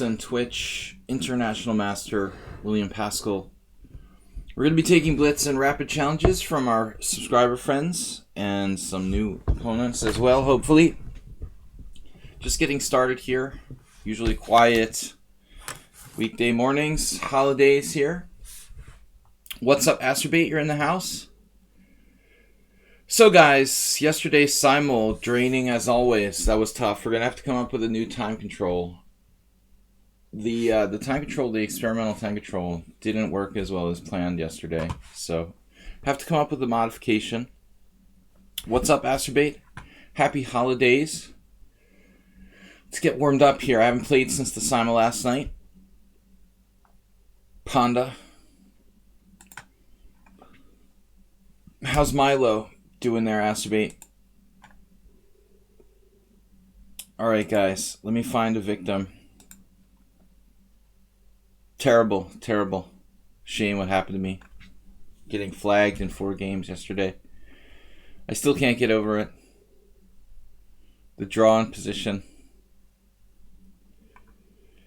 And Twitch International Master William Pascal. We're going to be taking Blitz and Rapid challenges from our subscriber friends and some new opponents as well, hopefully. Just getting started here. Usually quiet weekday mornings, holidays here. What's up, Astrobate? You're in the house? So guys, yesterday's simul, draining as always. That was tough. We're going to have to come up with a new time control. The time control, the experimental time control, didn't work as well as planned yesterday, so have to come up with a modification. What's up, Astrobate? Happy holidays. Let's get warmed up here. I haven't played since the simul last night. Panda. How's Milo doing there, Astrobate? Alright, guys, let me find a victim. Terrible, terrible. Shame what happened to me. Getting flagged in 4 games yesterday. I still can't get over it. The draw in position.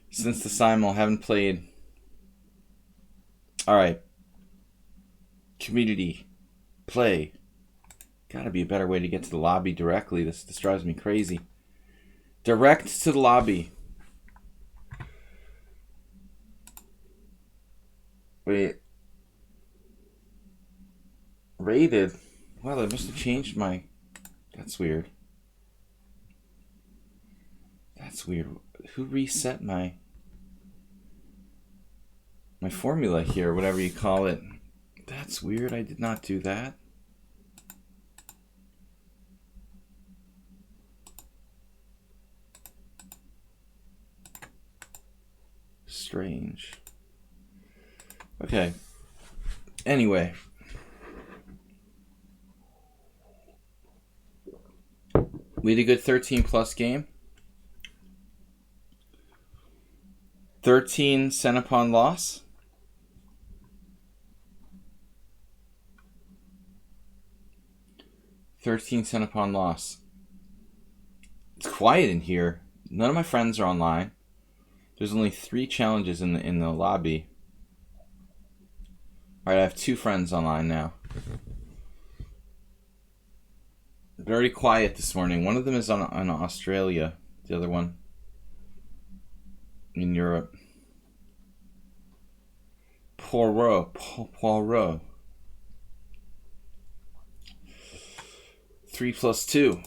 Since the simul, haven't played. Alright. Community. Play. Gotta be a better way to get to the lobby directly. This drives me crazy. Direct to the lobby. Wait. Rated? Wow, that must have changed my... That's weird. That's weird. Who reset my formula here, whatever you call it? That's weird. I did not do that. Strange. Okay. Anyway. We had a good 13 plus game. 13 cent upon loss. It's quiet in here. None of my friends are online. There's only 3 challenges in the lobby. Alright, I have 2 friends online now. Very quiet this morning. One of them is on Australia. The other one in Europe. Poirot. 3 plus 2.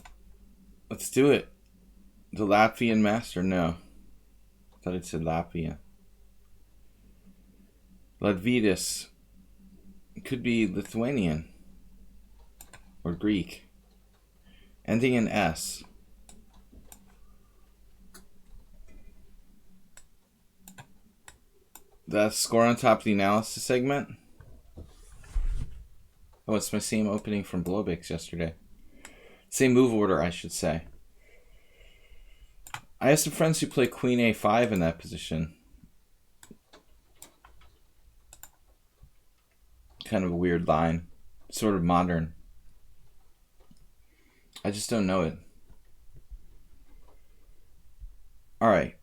Let's do it. The Latvian master? No. I thought it said Latvia. Ladvidis. It could be Lithuanian. Or Greek. Ending in S. The score on top of the analysis segment. Oh, it's my same opening from Blowbix yesterday. Same move order, I should say. I have some friends who play Queen A5 in that position. Kind of a weird line. Sort of modern. I just don't know it. Alright.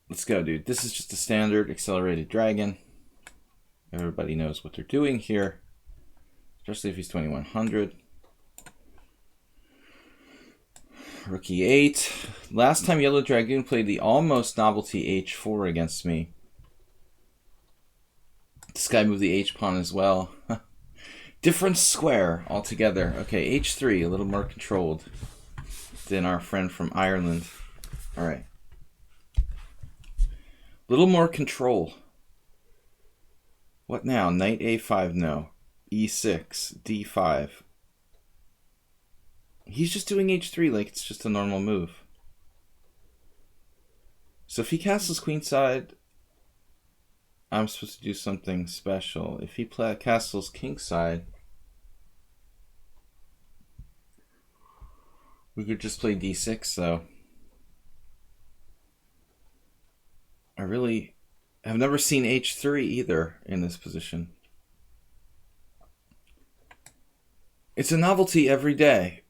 Let's go, dude. This is just a standard accelerated dragon. Everybody knows what they're doing here. Especially if he's 2100. Rookie 8. Last time Yellow Dragoon played the almost novelty H4 against me. This guy moved the H-pawn as well. Different square altogether. Okay, H3, a little more controlled than our friend from Ireland. Alright. Little more control. What now? Knight A5, no. E6, D5. He's just doing H3 like it's just a normal move. So if he castles queenside, I'm supposed to do something special. If he castles kingside, we could just play D6 though. I really have never seen H3 either in this position. It's a novelty every day.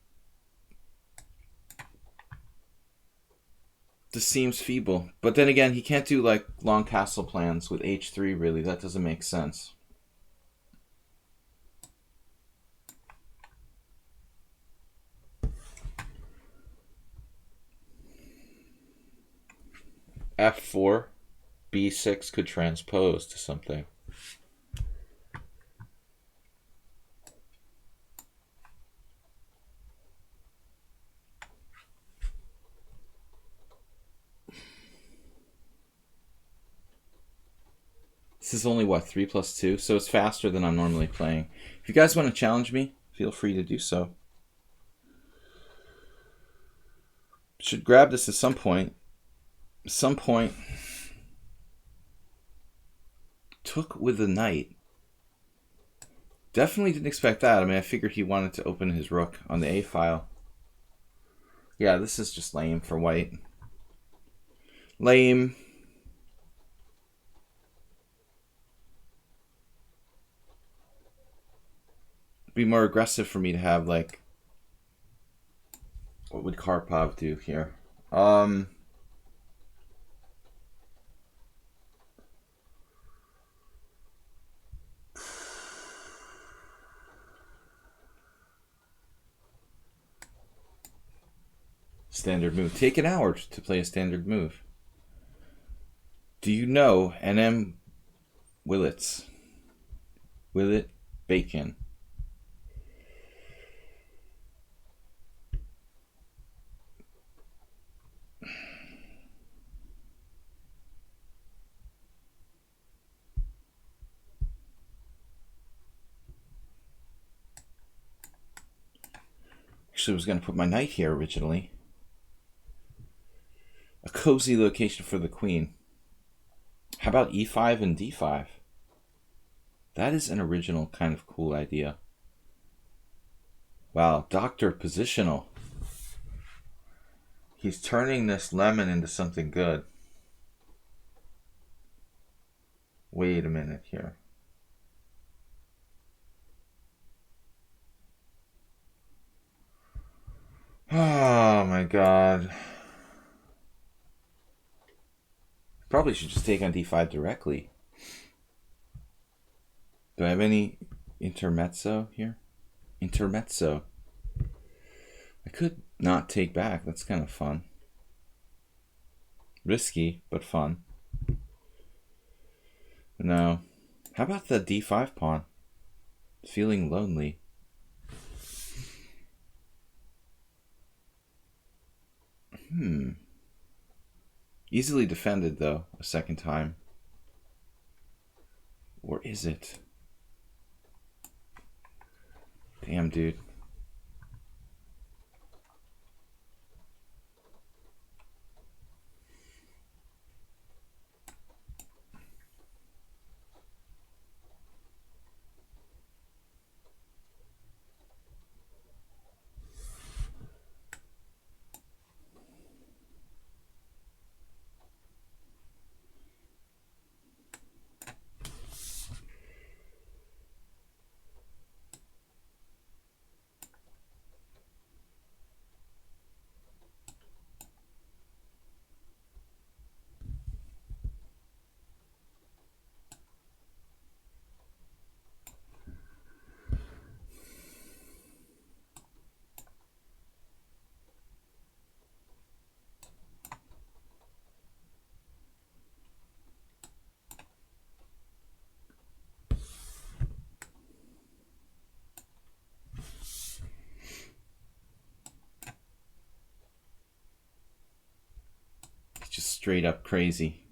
This seems feeble. But then again, he can't do like long castle plans with h3, really. That doesn't make sense. f4, b6 could transpose to something. This is only, what, 3 plus 2? So it's faster than I'm normally playing. If you guys want to challenge me, feel free to do so. Should grab this at some point. Some point. Took with the knight. Definitely didn't expect that. I mean, I figured he wanted to open his rook on the A file. Yeah, this is just lame for white. Lame. Be more aggressive for me to have, like, what would Karpov do here? Standard move. Take an hour to play a standard move. Do you know N.M. Willits? Willet Bacon. Actually, I was going to put my knight here originally. A cozy location for the queen. How about e5 and d5? That is an original kind of cool idea. Wow, Dr. Positional. He's turning this lemon into something good. Wait a minute here. Oh my god. Probably should just take on d5 directly. Do I have any intermezzo here? Intermezzo. I could not take back. That's kind of fun. Risky, but fun. No. How about the d5 pawn? Feeling lonely. Easily defended, though, a second time. Or is it? Damn, dude. Just straight up crazy.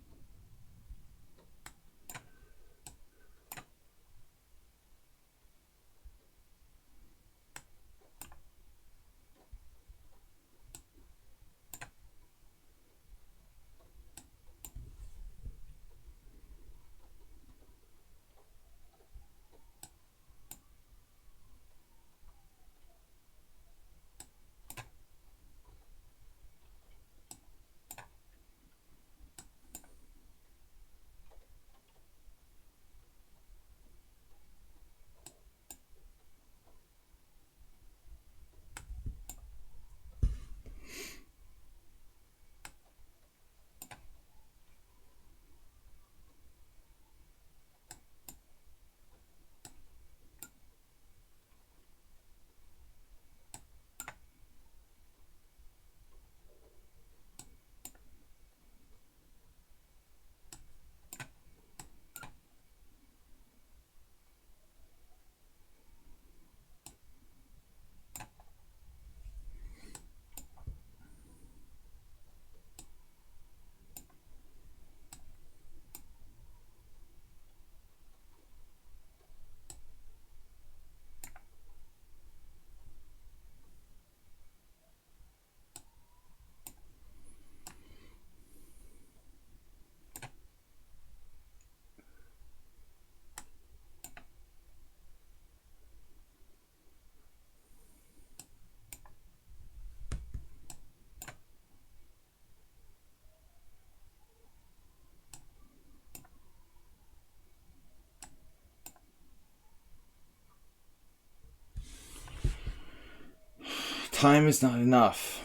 Time is not enough.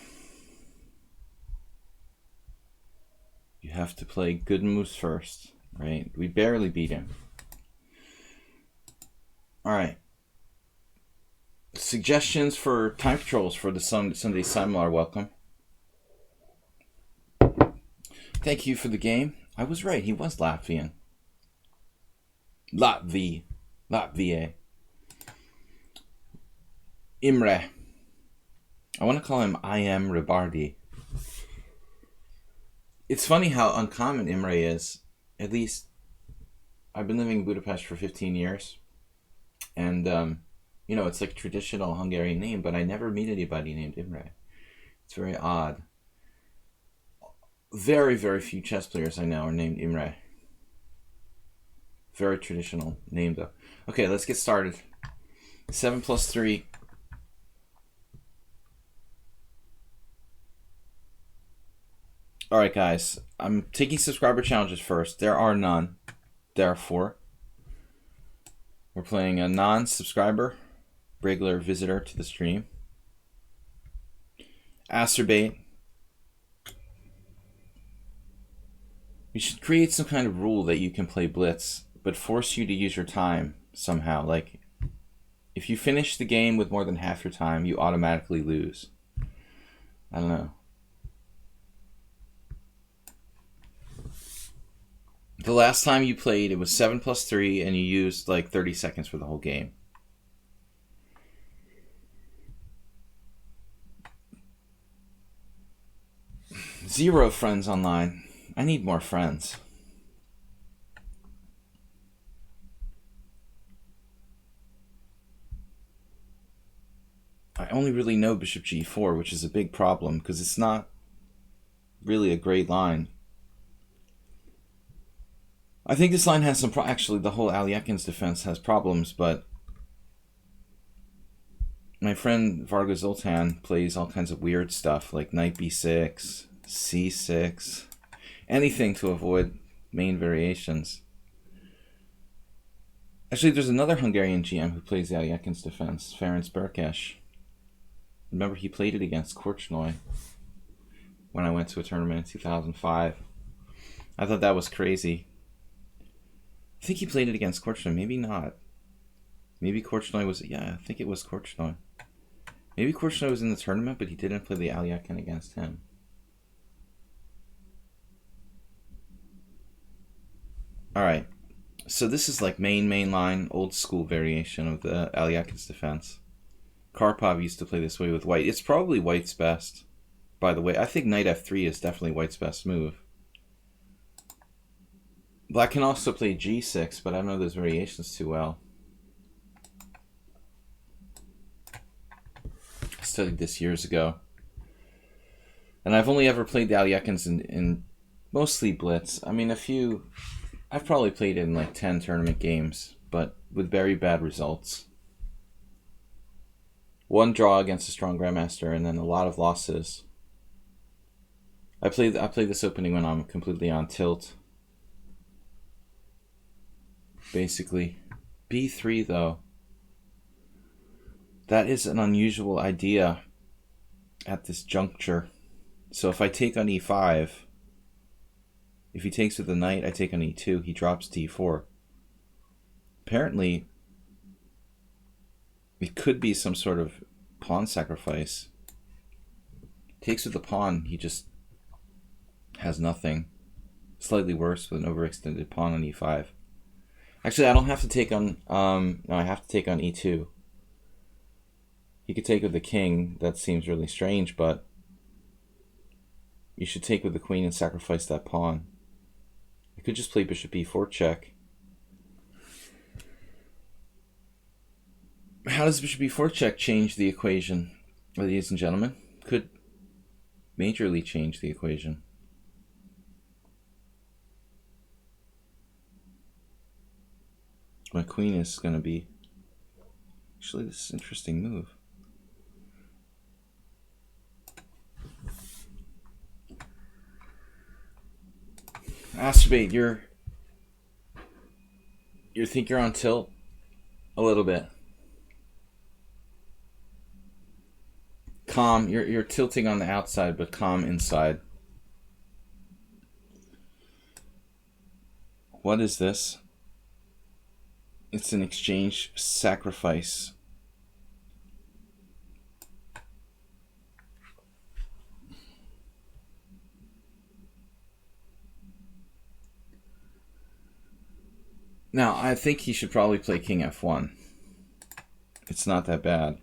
You have to play good moves first, right? We barely beat him. All right. Suggestions for time controls for the Sunday Simul are welcome. Thank you for the game. I was right. He was Latvian. Latvia. Imre. I want to call him I am Ribardi. It's funny how uncommon Imre is. At least I've been living in Budapest for 15 years. And, you know, it's like a traditional Hungarian name, but I never meet anybody named Imre. It's very odd. Very, very few chess players I know are named Imre. Very traditional name, though. Okay, let's get started. 7 plus 3. Alright, guys. I'm taking subscriber challenges first. There are none. Therefore, we're playing a non-subscriber, regular visitor to the stream. Acerbate. We should create some kind of rule that you can play Blitz, but force you to use your time somehow. Like, if you finish the game with more than half your time, you automatically lose. I don't know. The last time you played, it was 7 plus 3, and you used like 30 seconds for the whole game. Zero friends online. I need more friends. I only really know bishop g4, which is a big problem, because it's not really a great line. I think this line has some actually, the whole Alyakin's defense has problems, but my friend Varga Zoltan plays all kinds of weird stuff, like knight b6, c6, anything to avoid main variations. Actually, there's another Hungarian GM who plays the Alyakin's defense, Ferenc Berkes. Remember, he played it against Korchnoi when I went to a tournament in 2005. I thought that was crazy. I think he played it against Korchnoi. Maybe not. Maybe Korchnoi was... Yeah, I think it was Korchnoi. Maybe Korchnoi was in the tournament, but he didn't play the Alyakin against him. Alright. So this is like main line, old school variation of the Alyakin's defense. Karpov used to play this way with white. It's probably white's best, by the way. I think knight f3 is definitely white's best move. Black can also play g6, but I don't know those variations too well. I studied this years ago. And I've only ever played the Alyakins in mostly Blitz. I mean, I've probably played it in like 10 tournament games, but with very bad results. One draw against a strong grandmaster, and then a lot of losses. I played this opening when I'm completely on tilt. Basically. b3 though. That is an unusual idea at this juncture. So if I take on e5, if he takes with the knight, I take on e2, he drops d4. Apparently, it could be some sort of pawn sacrifice. Takes with the pawn, he just has nothing. Slightly worse with an overextended pawn on e5. Actually, I don't have to take on... no, I have to take on e2. He could take with the king. That seems really strange, but... you should take with the queen and sacrifice that pawn. I could just play bishop e4 check. How does bishop e4 check change the equation, ladies and gentlemen? Could majorly change the equation. My queen is going to be... actually, this is an interesting move. Acerbate, you think you're on tilt? A little bit. Calm. You're tilting on the outside, but calm inside. What is this? It's an exchange sacrifice. Now, I think he should probably play King F1. It's not that bad.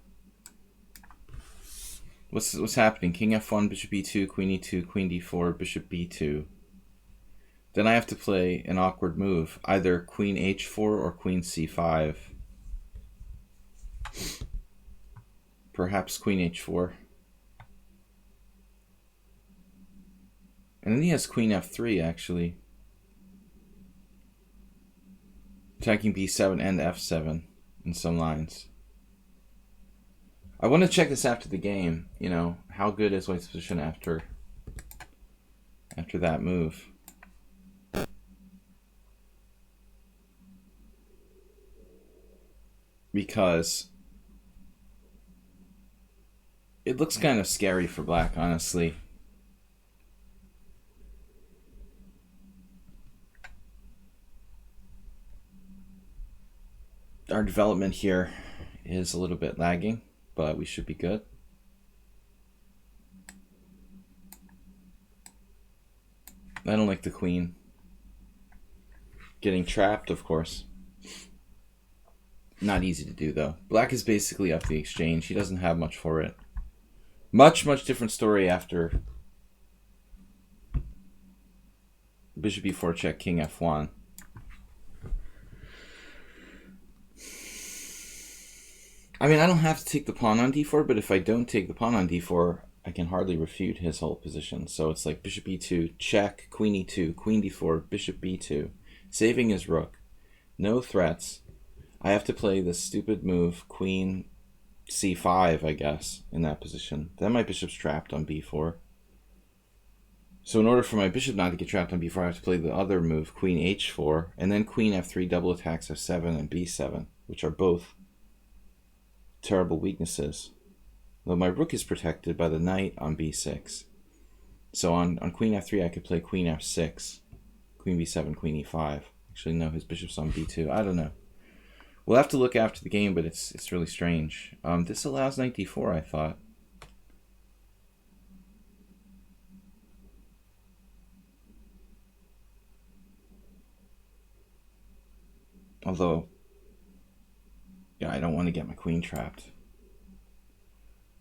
What's happening? King F1, Bishop E2, Queen E2, Queen D4, Bishop B2. Then I have to play an awkward move, either Queen H4 or Queen C5. Perhaps Queen H4. And then he has Queen F3, actually. Attacking B7 and F7 in some lines. I want to check this after the game. You know, how good is White's position after that move? Because it looks kind of scary for Black, honestly. Our development here is a little bit lagging, but we should be good. I don't like the queen getting trapped, of course. Not easy to do, though. Black is basically up the exchange. He doesn't have much for it. Much different story after Bishop E4 check, King F1. I mean, I don't have to take the pawn on D4, but if I don't take the pawn on D4, I can hardly refute his whole position. So it's like Bishop E2, check, Queen E2, Queen D4, Bishop B2, saving his rook. No threats. I have to play this stupid move, Queen C5, I guess, in that position. Then my bishop's trapped on B4. So in order for my bishop not to get trapped on B4, I have to play the other move, Queen H4, and then Queen F3 double attacks F7 and B7, which are both terrible weaknesses. Though my rook is protected by the knight on B6. So on Queen F3, I could play Queen F6, Queen B7, Queen E5. Actually, no, his bishop's on B2. I don't know. We'll have to look after the game, but it's really strange. This allows Knight D4, I thought. Although, yeah, I don't want to get my queen trapped.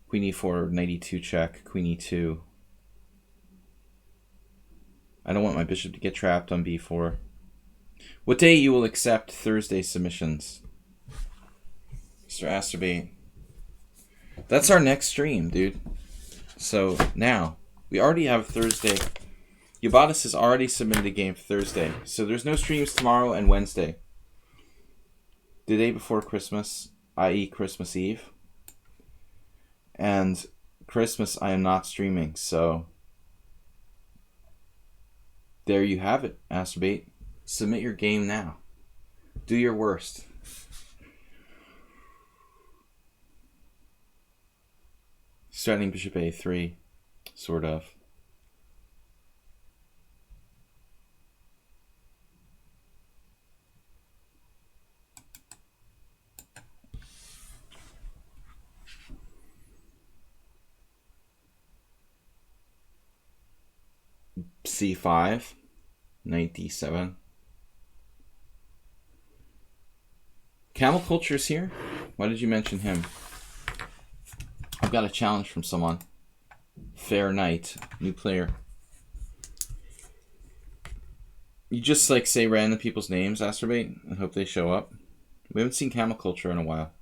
Queen E4, Knight E2 check, Queen E2. I don't want my bishop to get trapped on B4. What day you will accept Thursday submissions? Mr. Asterbate. That's our next stream, dude. So now, we already have Thursday. Ubatis has already submitted a game for Thursday. So there's no streams tomorrow and Wednesday. The day before Christmas, i.e. Christmas Eve. And Christmas I am not streaming, so there you have it, Asterbate. Submit your game now. Do your worst. Starting Bishop A3, sort of. C5, Knight D7. Camel Culture's here? Why did you mention him? I've got a challenge from someone. Fair Knight, new player. You just like say random people's names, Asterbate, and hope they show up. We haven't seen Camel Culture in a while.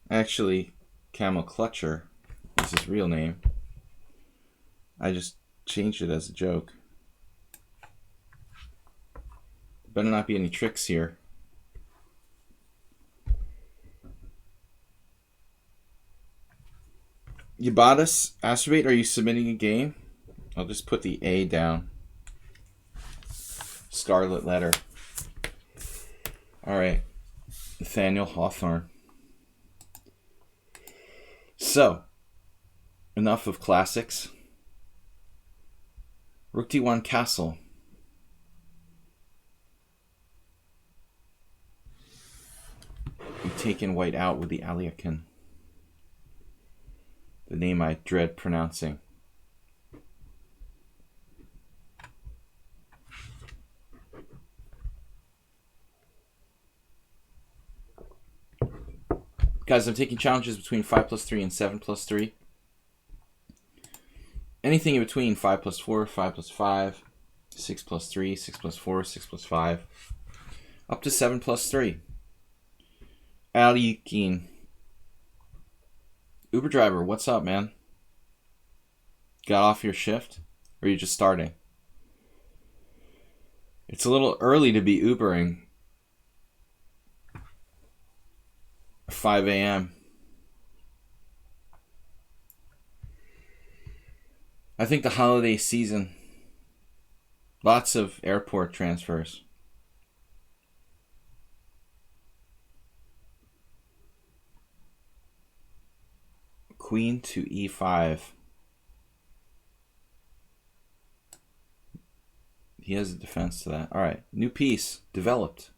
Actually, Camel Clutcher is his real name. I just changed it as a joke. Better not be any tricks here. Ubatis, Asterbate, are you submitting a game? I'll just put the A down. Scarlet letter. Alright. Nathaniel Hawthorne. So, enough of classics. Rook d1 castle. We've taken white out with the Aliakin. The name I dread pronouncing. Guys, I'm taking challenges between 5+3 and 7+3. Anything in between 5+4, 5+5, 6+3, 6+4, 6+5, up to 7+3. Ali Keen. Uber driver, what's up, man? Got off your shift? Or are you just starting? It's a little early to be Ubering. 5 a.m. I think the holiday season. Lots of airport transfers. Queen to e5. He has a defense to that. All right, new piece developed.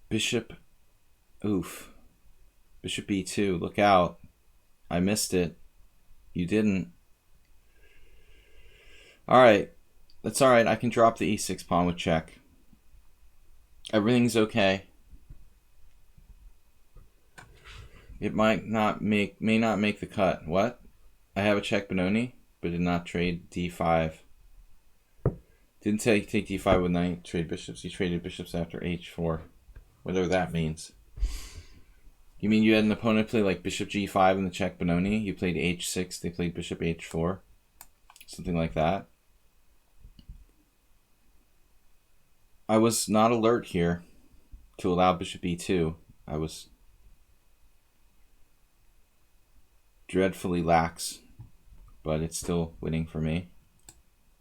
Bishop, oof. Bishop e2, look out. I missed it. You didn't. All right, that's all right. I can drop the e6 pawn with check. Everything's okay. It may not make the cut. What? I have a check Benoni, but did not trade d5. Didn't take d5 with knight, trade bishops. He traded bishops after h4. Whatever that means. You mean you had an opponent play like bishop g5 in the check Benoni? You played h6, they played bishop h4. Something like that. I was not alert here to allow bishop e2. I was dreadfully lax, but it's still winning for me,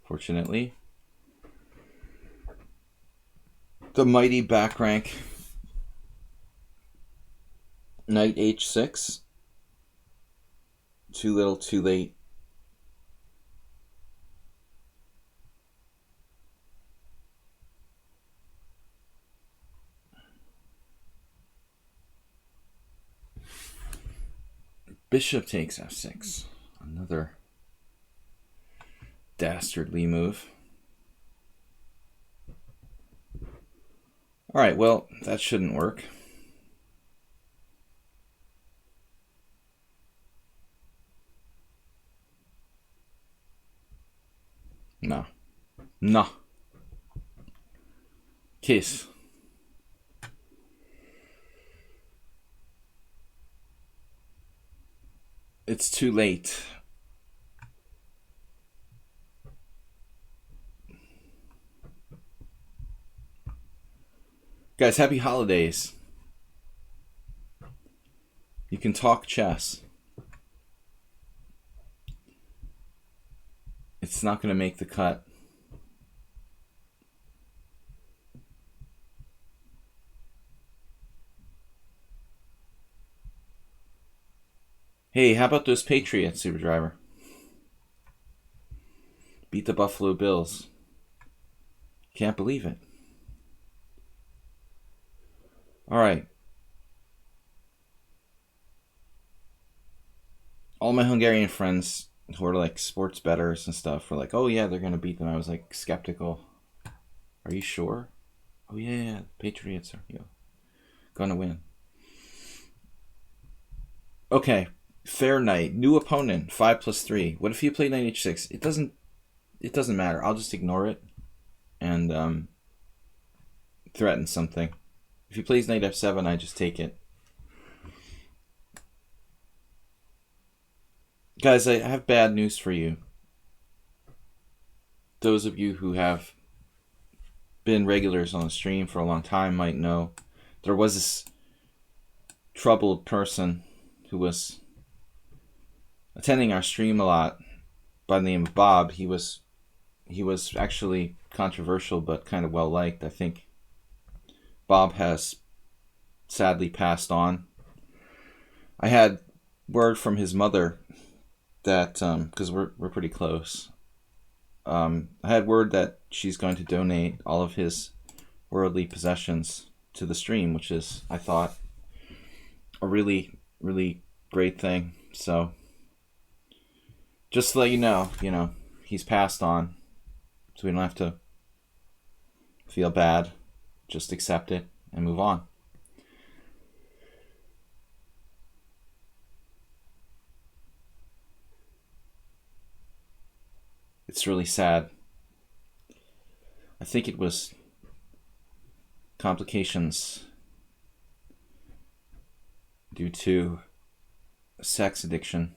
fortunately. The mighty back rank. Knight h6. Too little, too late. Bishop takes f6. Another dastardly move. All right, well, that shouldn't work. No. No. Kiss. It's too late. Guys, happy holidays. You can talk chess. It's not going to make the cut. Hey, how about those Patriots, Super Driver? Beat the Buffalo Bills. Can't believe it. All right. All my Hungarian friends who are like sports bettors and stuff were like, oh yeah, they're going to beat them. I was like skeptical. Are you sure? Oh yeah, Patriots are going to win. Okay. Fair knight, new opponent, 5+3. What if you play knight h6? It doesn't matter. I'll just ignore it and threaten something. If he plays knight f7, I just take it. Guys, I have bad news for you. Those of you who have been regulars on the stream for a long time might know there was this troubled person who was attending our stream a lot by the name of Bob. He was actually controversial but kind of well liked. I think Bob has sadly passed on. I had word from his mother that because we're pretty close. I had word that she's going to donate all of his worldly possessions to the stream, which is, I thought, a really great thing. So just to let you know, he's passed on, so we don't have to feel bad. Just accept it and move on. It's really sad. I think it was complications due to sex addiction.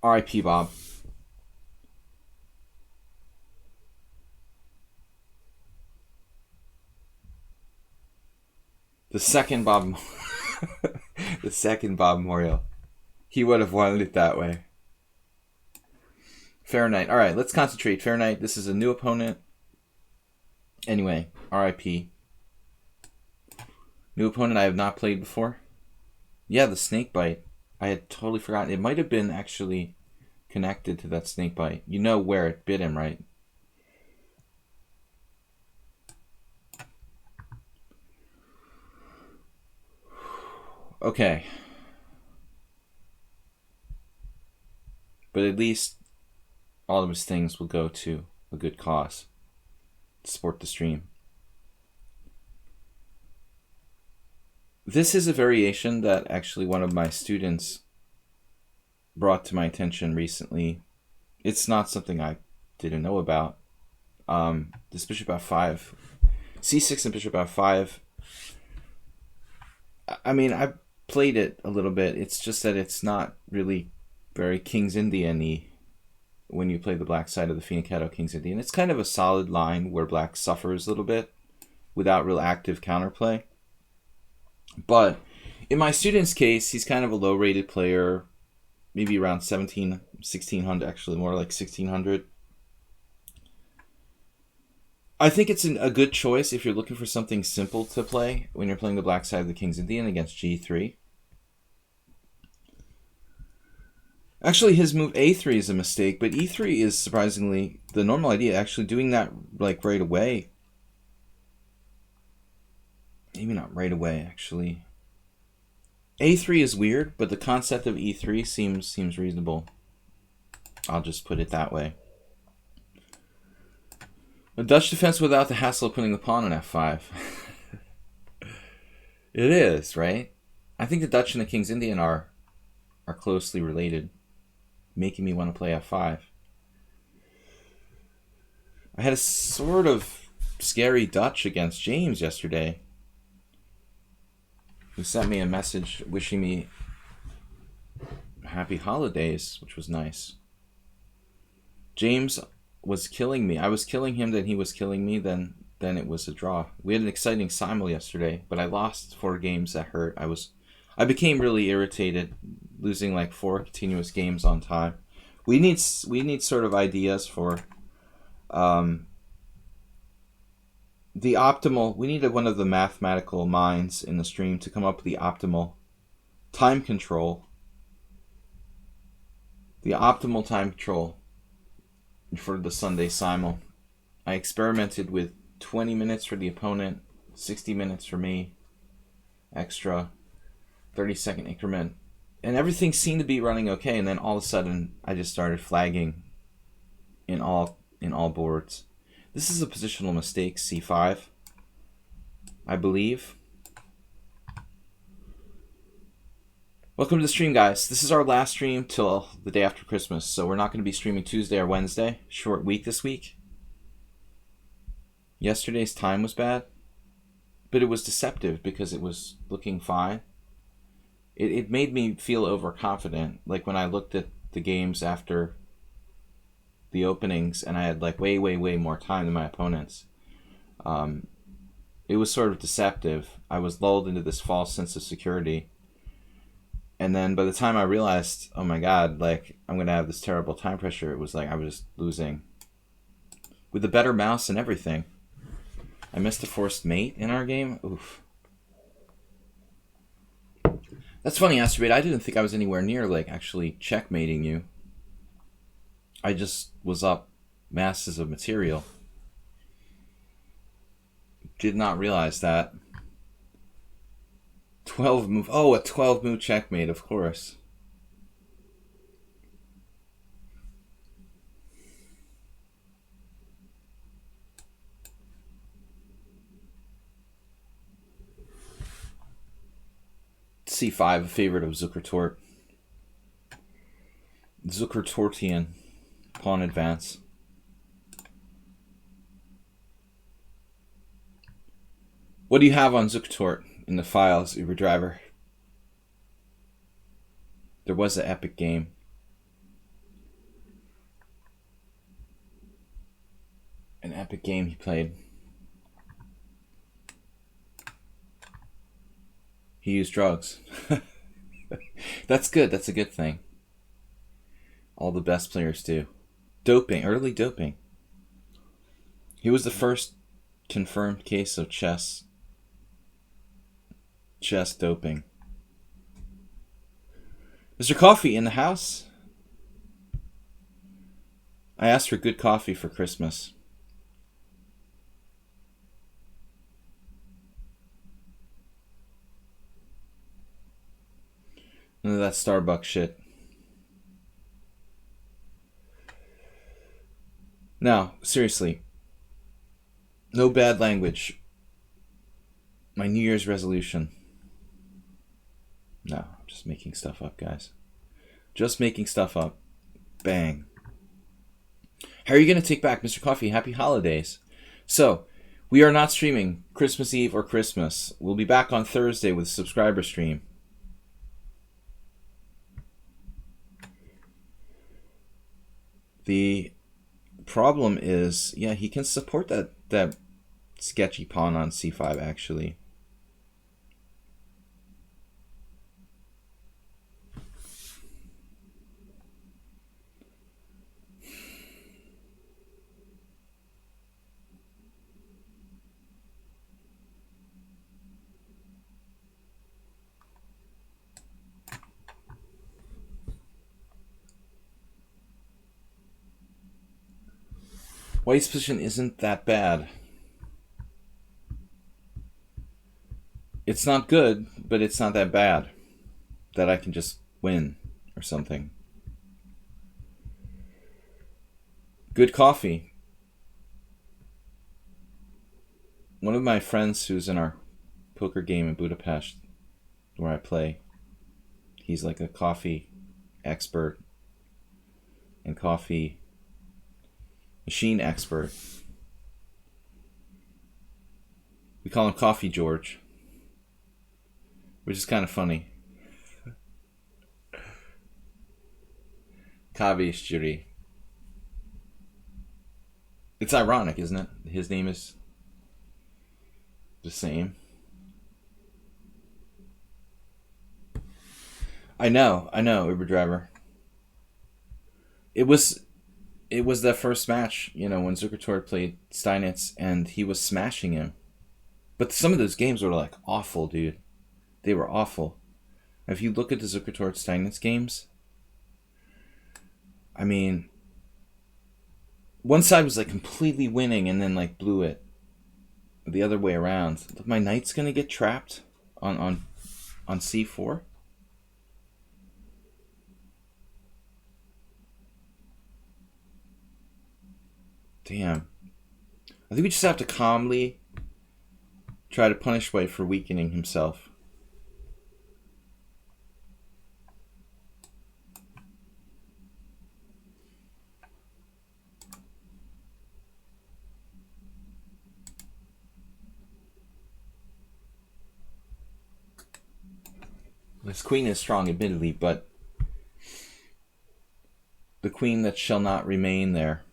R.I.P. Bob. The second Bob, the second Bob Memorial. He would have wanted it that way. Fahrenheit. All right, let's concentrate. Fahrenheit. This is a new opponent. Anyway, R.I.P. New opponent I have not played before. Yeah, the snake bite. I had totally forgotten. It might have been actually connected to that snake bite. You know where it bit him, right? Okay. But at least all of his things will go to a good cause. To support the stream. This is a variation that actually one of my students brought to my attention recently. It's not something I didn't know about. This bishop f5, c6 and bishop f5. I mean, I played it a little bit. It's just that it's not really very King's Indian-y when you play the black side of the Fianchetto King's Indian. It's kind of a solid line where black suffers a little bit without real active counterplay. But in my student's case, he's kind of a low-rated player, maybe around 1600, actually more like 1600. I think it's a good choice if you're looking for something simple to play when you're playing the black side of the King's Indian against g3. Actually, his move a3 is a mistake, but e3 is surprisingly the normal idea. Actually doing that like right away. Maybe not right away, actually. A3 is weird, but the concept of E3 seems reasonable. I'll just put it that way. A Dutch defense without the hassle of putting the pawn on F5. It is, right? I think the Dutch and the King's Indian are closely related, making me want to play F5. I had a sort of scary Dutch against James yesterday, who sent me a message wishing me happy holidays, which was nice. James was killing me. I was killing him, then he was killing me, then it was a draw. We had an exciting simul yesterday, but I lost 4 games. That hurt. I became really irritated, losing like 4 continuous games on time. We need sort of ideas for the optimal. We need one of the mathematical minds in the stream to come up with the optimal time control. The optimal time control for the Sunday simul. I experimented with 20 minutes for the opponent, 60 minutes for me, extra 30-second increment, and everything seemed to be running okay. And then all of a sudden, I just started flagging in all boards. This is a positional mistake, c5, I believe. Welcome to the stream, guys. This is our last stream till the day after Christmas, so we're not going to be streaming Tuesday or Wednesday. Short week this week. Yesterday's time was bad, but it was deceptive because it was looking fine. It made me feel overconfident, like when I looked at the games after the openings and I had like way more time than my opponents. It was sort of deceptive. I was lulled into this false sense of security. And then by the time I realized, oh my god, like I'm going to have this terrible time pressure, it was like I was just losing. With the better mouse and everything. I missed a forced mate in our game. Oof. That's funny, Astrobate. I didn't think I was anywhere near, like, actually checkmating you. I just was up masses of material. Did not realize that. 12 move. Oh, a 12 move checkmate, of course. C5, a favorite of Zucker-Tort. Zucker-Tortian. Pawn advance. What do you have on Zucker-Tort in the files, Uber Driver? There was an epic game. An epic game he played. He used drugs. That's good. That's a good thing. All the best players do. Doping. Early doping. He was the first confirmed case of chess doping. Mr. Coffee in the house? I asked for good coffee for Christmas. None of that Starbucks shit. Now, seriously. No bad language. My New Year's resolution. No, I'm just making stuff up, guys. Just making stuff up. Bang. How are you going to take back Mr. Coffee? Happy holidays. So, we are not streaming Christmas Eve or Christmas. We'll be back on Thursday with a subscriber stream. The problem is, yeah, he can support that sketchy pawn on c5, actually. White's position isn't that bad. It's not good, but it's not that bad that I can just win or something. Good coffee. One of my friends who's in our poker game in Budapest, where I play, he's like a coffee expert and coffee machine expert. We call him Coffee George, which is kind of funny. Kavish Juri. It's ironic, isn't it? His name is the same. I know, Uber Driver. It was the first match, you know, when Zucker-Tort played Steinitz, and he was smashing him. But some of those games were like awful, dude. They were awful. If you look at the Zucker-Tort Steinitz games, I mean, one side was like completely winning and then like blew it. The other way around. My knight's gonna get trapped on c4. Damn. I think we just have to calmly try to punish White for weakening himself. This queen is strong, admittedly, but the queen that shall not remain there.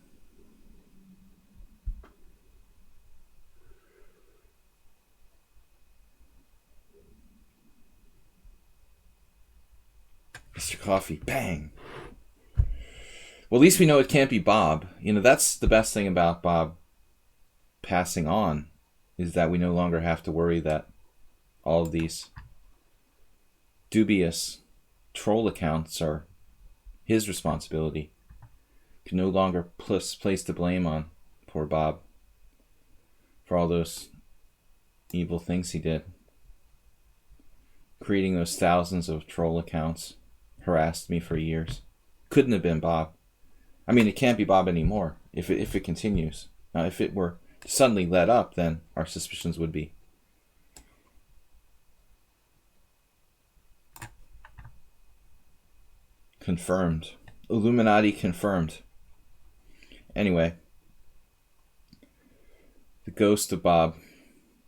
Mr. Coffee, bang. Well, at least we know it can't be Bob. You know, that's the best thing about Bob passing on, is that we no longer have to worry that all of these dubious troll accounts are his responsibility. Can no longer place the blame on poor Bob for all those evil things he did. Creating those thousands of troll accounts, harassed me for years. Couldn't have been Bob. I mean, it can't be Bob anymore if it continues. Now, if it were to suddenly let up, then our suspicions would be. Confirmed. Illuminati confirmed. Anyway, the ghost of Bob.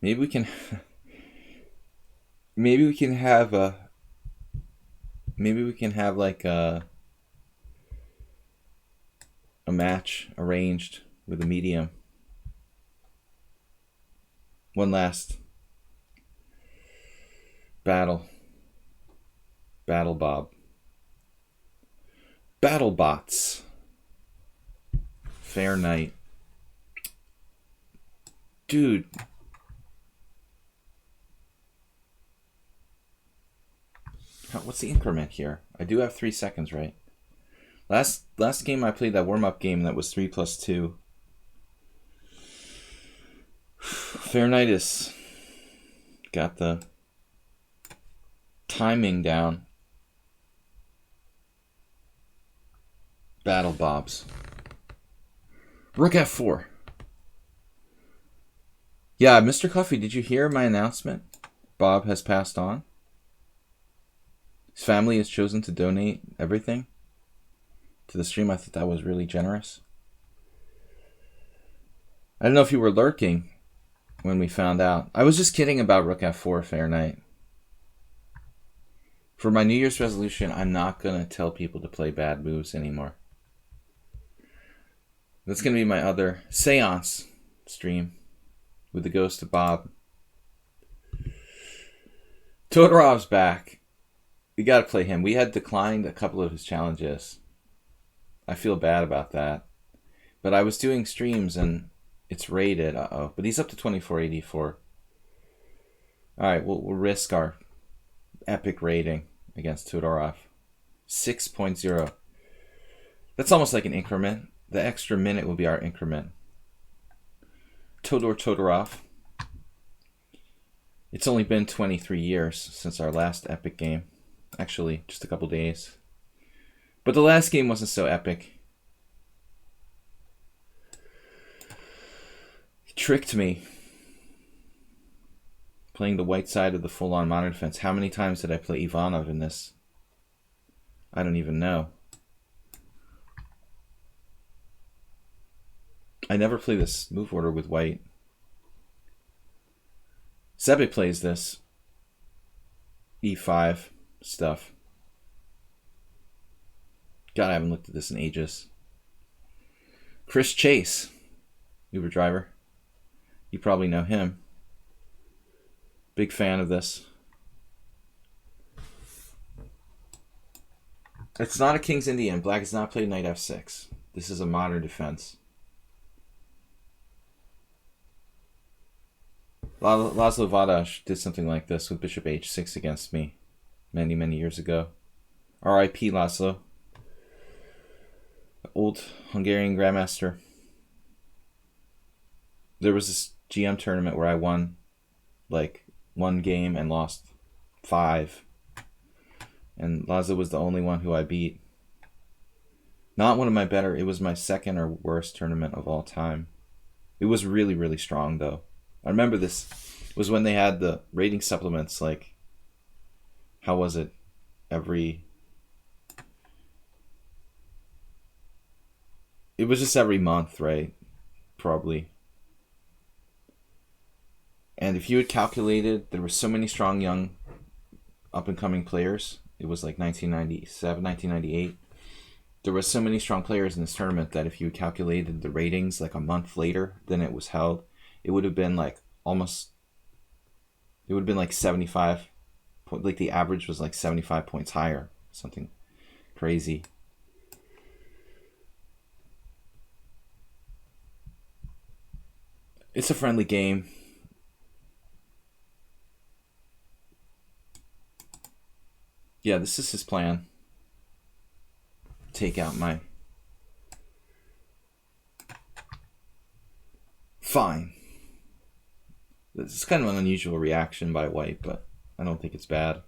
Maybe we can have like a match arranged with a medium. One last battle Bob. Battle bots. Fair night. Dude. What's the increment here? I do have 3 seconds, right? Last game I played, that warm-up game, that was 3+2. Fair night is got the timing down. Battle Bobs. Rook F4. Yeah, Mr. Coffee, did you hear my announcement? Bob has passed on. His family has chosen to donate everything to the stream. I thought that was really generous. I don't know if you were lurking when we found out. I was just kidding about Rook F4 fair night. For my New Year's resolution, I'm not going to tell people to play bad moves anymore. That's going to be my other seance stream with the ghost of Bob. Todorov's back. We got to play him. We had declined a couple of his challenges. I feel bad about that. But I was doing streams and it's rated. Uh-oh. But he's up to 2484. Alright, we'll risk our epic rating against Todorov. 6.0. That's almost like an increment. The extra minute will be our increment. Todorov. It's only been 23 years since our last epic game. Actually, just a couple days. But the last game wasn't so epic. He tricked me. Playing the white side of the full-on modern defense. How many times did I play Ivanov in this? I don't even know. I never play this move order with white. Sebe plays this E5 stuff. God, I haven't looked at this in ages. Chris Chase, Uber driver. You probably know him. Big fan of this. It's not a King's Indian. Black has not played Knight F6. This is a modern defense. Laszlo Vadas did something like this with Bishop H6 against me many, many years ago. R.I.P. Laszlo. Old Hungarian Grandmaster. There was this GM tournament where I won like 1 game and lost 5. And Laszlo was the only one who I beat. Not one of my better, it was my second or worst tournament of all time. It was really, really strong though. I remember this was when they had the rating supplements, like, how was it? It was just every month, right? Probably. And if you had calculated, there were so many strong young up-and-coming players. It was like 1997, 1998. There were so many strong players in this tournament that if you calculated the ratings like a month later than it was held, it would have been like almost, it would have been like 75, like the average was like 75 points higher, something crazy. It's a friendly game. Yeah, this is his plan. Take out my... Fine. This is kind of an unusual reaction by white, but I don't think it's bad.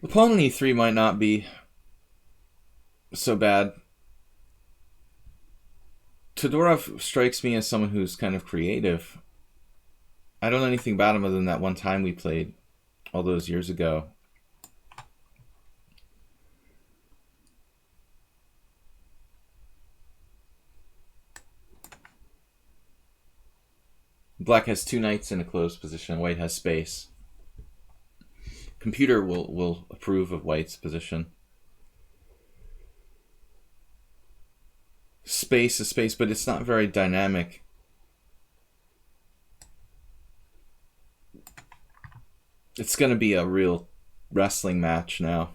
The pawn on e3 might not be so bad. Todorov strikes me as someone who's kind of creative. I don't know anything about him other than that one time we played all those years ago. Black has two knights in a closed position. White has space. Computer will approve of white's position. Space is space, but it's not very dynamic. It's going to be a real wrestling match now.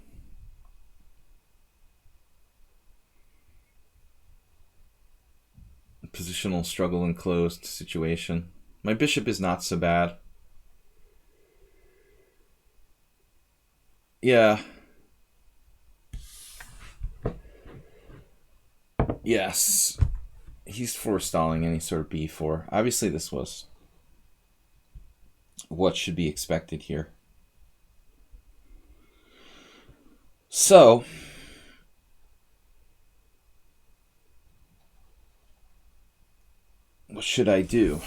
Positional struggle in closed situation. My bishop is not so bad. Yeah. Yes. He's forestalling any sort of b4. Obviously this was what should be expected here. So, what should I do?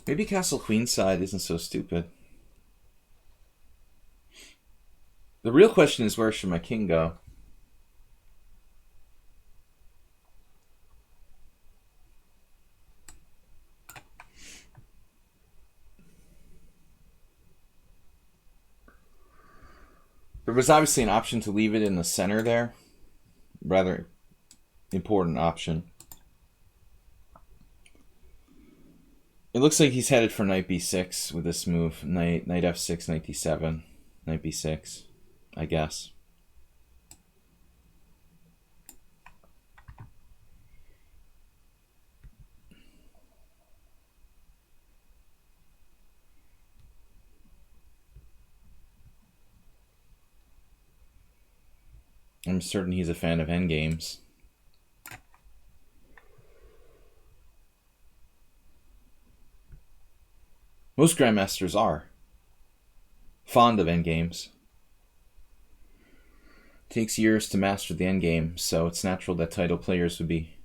Maybe castle queenside isn't so stupid. The real question is, where should my king go? There was obviously an option to leave it in the center there. Rather important option. It looks like he's headed for knight b6 with this move. Knight f6, knight d7, knight b6, I guess. I'm certain he's a fan of endgames. Most grandmasters are fond of endgames. It takes years to master the endgame, so it's natural that title players would be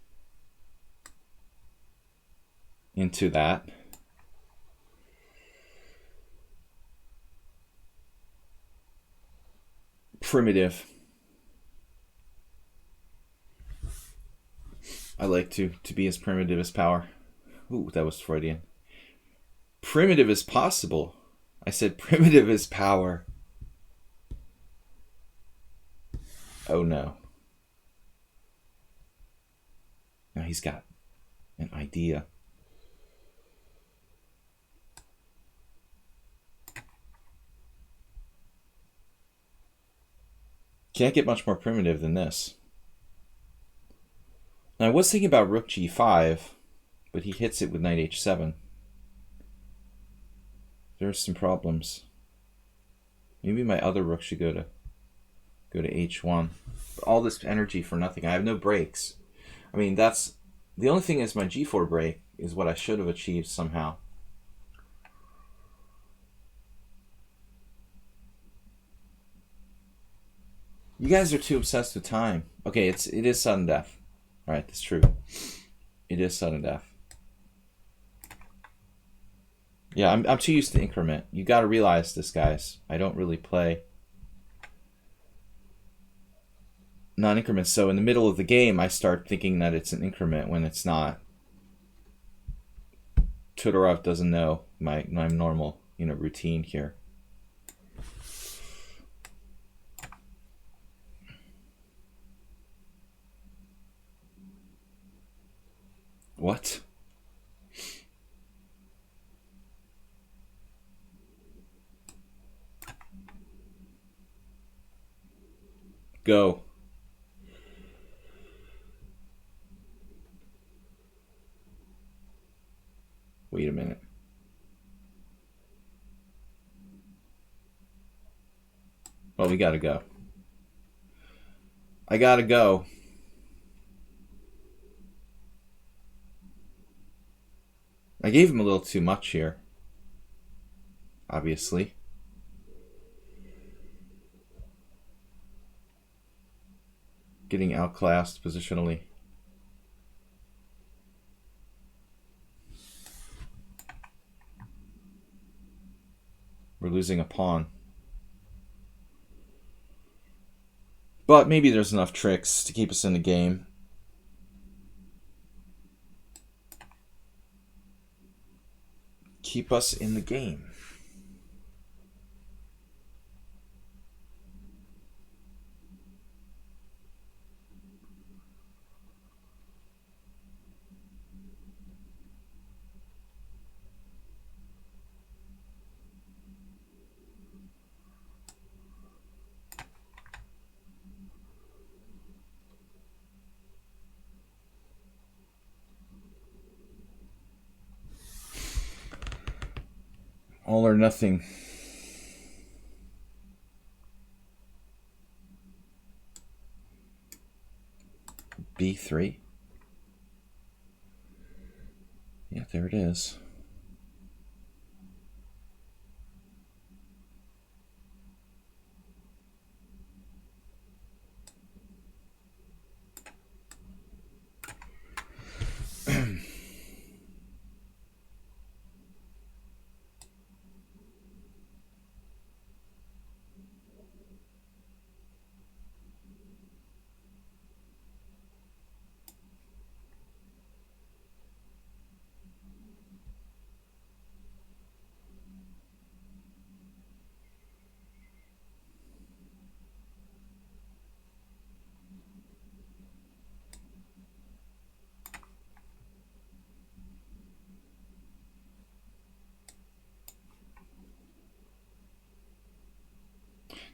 into that. Primitive. I like to be as primitive as power. Ooh, that was Freudian. Primitive as possible. I said primitive as power. Oh no. Now he's got an idea. Can't get much more primitive than this. Now I was thinking about rook g5, but he hits it with knight h7. There's some problems. Maybe my other rook should go to h1. All this energy for nothing. I have no breaks. I mean, that's the only thing is my g4 break is what I should have achieved somehow. You guys are too obsessed with time. Okay, it is sudden death. All right, that's true. It is sudden death. Yeah, I'm too used to increment. You got to realize this, guys. I don't really play non-increments. So in the middle of the game, I start thinking that it's an increment when it's not. Todorov doesn't know my normal, routine here. What? Go. Wait a minute. Well, we gotta go. I gotta go. I gave him a little too much here. Obviously. Getting outclassed positionally. We're losing a pawn. But maybe there's enough tricks to keep us in the game. Keep us in the game. All or nothing. B3. Yeah, there it is.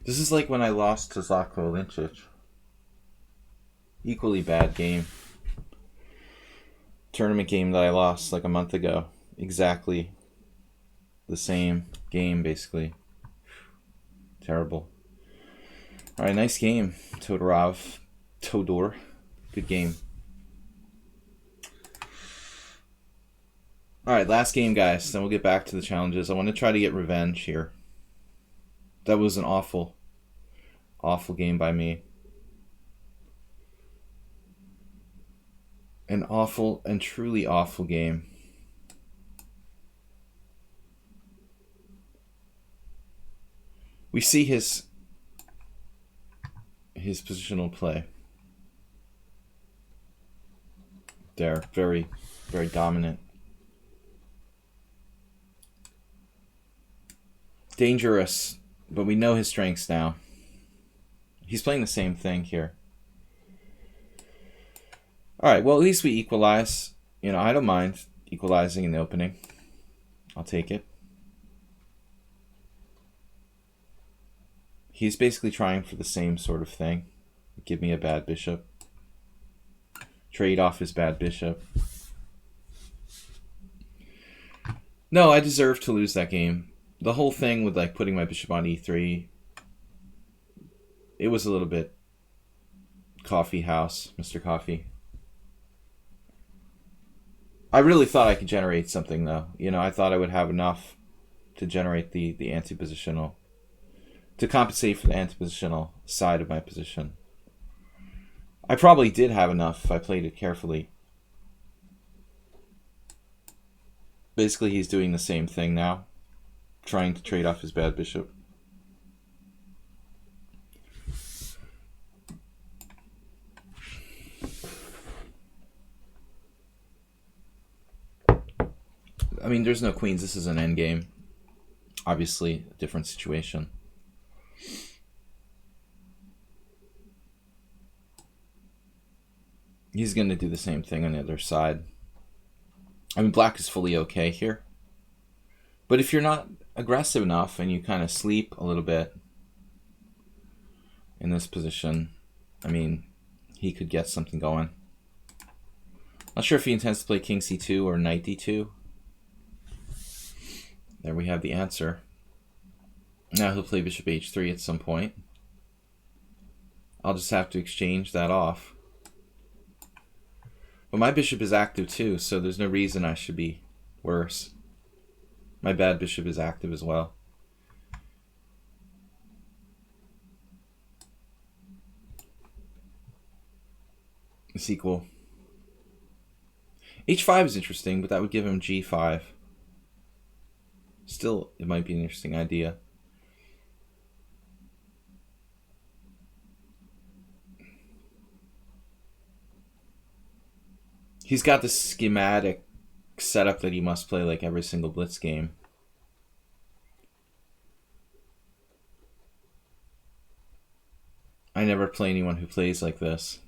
This is like when I lost to Zlatko Linčić. Equally bad game. Tournament game that I lost like a month ago. Exactly the same game, basically. Terrible. All right, nice game, Todor. Good game. All right, last game, guys. Then we'll get back to the challenges. I want to try to get revenge here. That was an awful, awful game by me. An awful and truly awful game. We see his positional play. There, very, very dominant. Dangerous, but we know his strengths now. He's playing the same thing here. All right, well, at least we equalize. You know, I don't mind equalizing in the opening. I'll take it. He's basically trying for the same sort of thing. Give me a bad bishop. Trade off his bad bishop. No, I deserve to lose that game. The whole thing with like putting my bishop on e3, it was a little bit coffee house, Mr. Coffee. I really thought I could generate something though. You know, I thought I would have enough to generate the anti-positional, to compensate for the anti-positional side of my position. I probably did have enough if I played it carefully. Basically, he's doing the same thing now, trying to trade off his bad bishop. I mean, there's no queens. This is an endgame. Obviously, a different situation. He's going to do the same thing on the other side. I mean, black is fully okay here. But if you're not aggressive enough and you kind of sleep a little bit in this position, I mean, he could get something going. Not sure if he intends to play king c2 or knight d2. There we have the answer. Now he'll play bishop h3 at some point. I'll just have to exchange that off. But my bishop is active too, so there's no reason I should be worse. My bad bishop is active as well. It's equal. h5 is interesting, but that would give him g5. Still, it might be an interesting idea. He's got this schematic setup that he must play like every single Blitz game. I never play anyone who plays like this.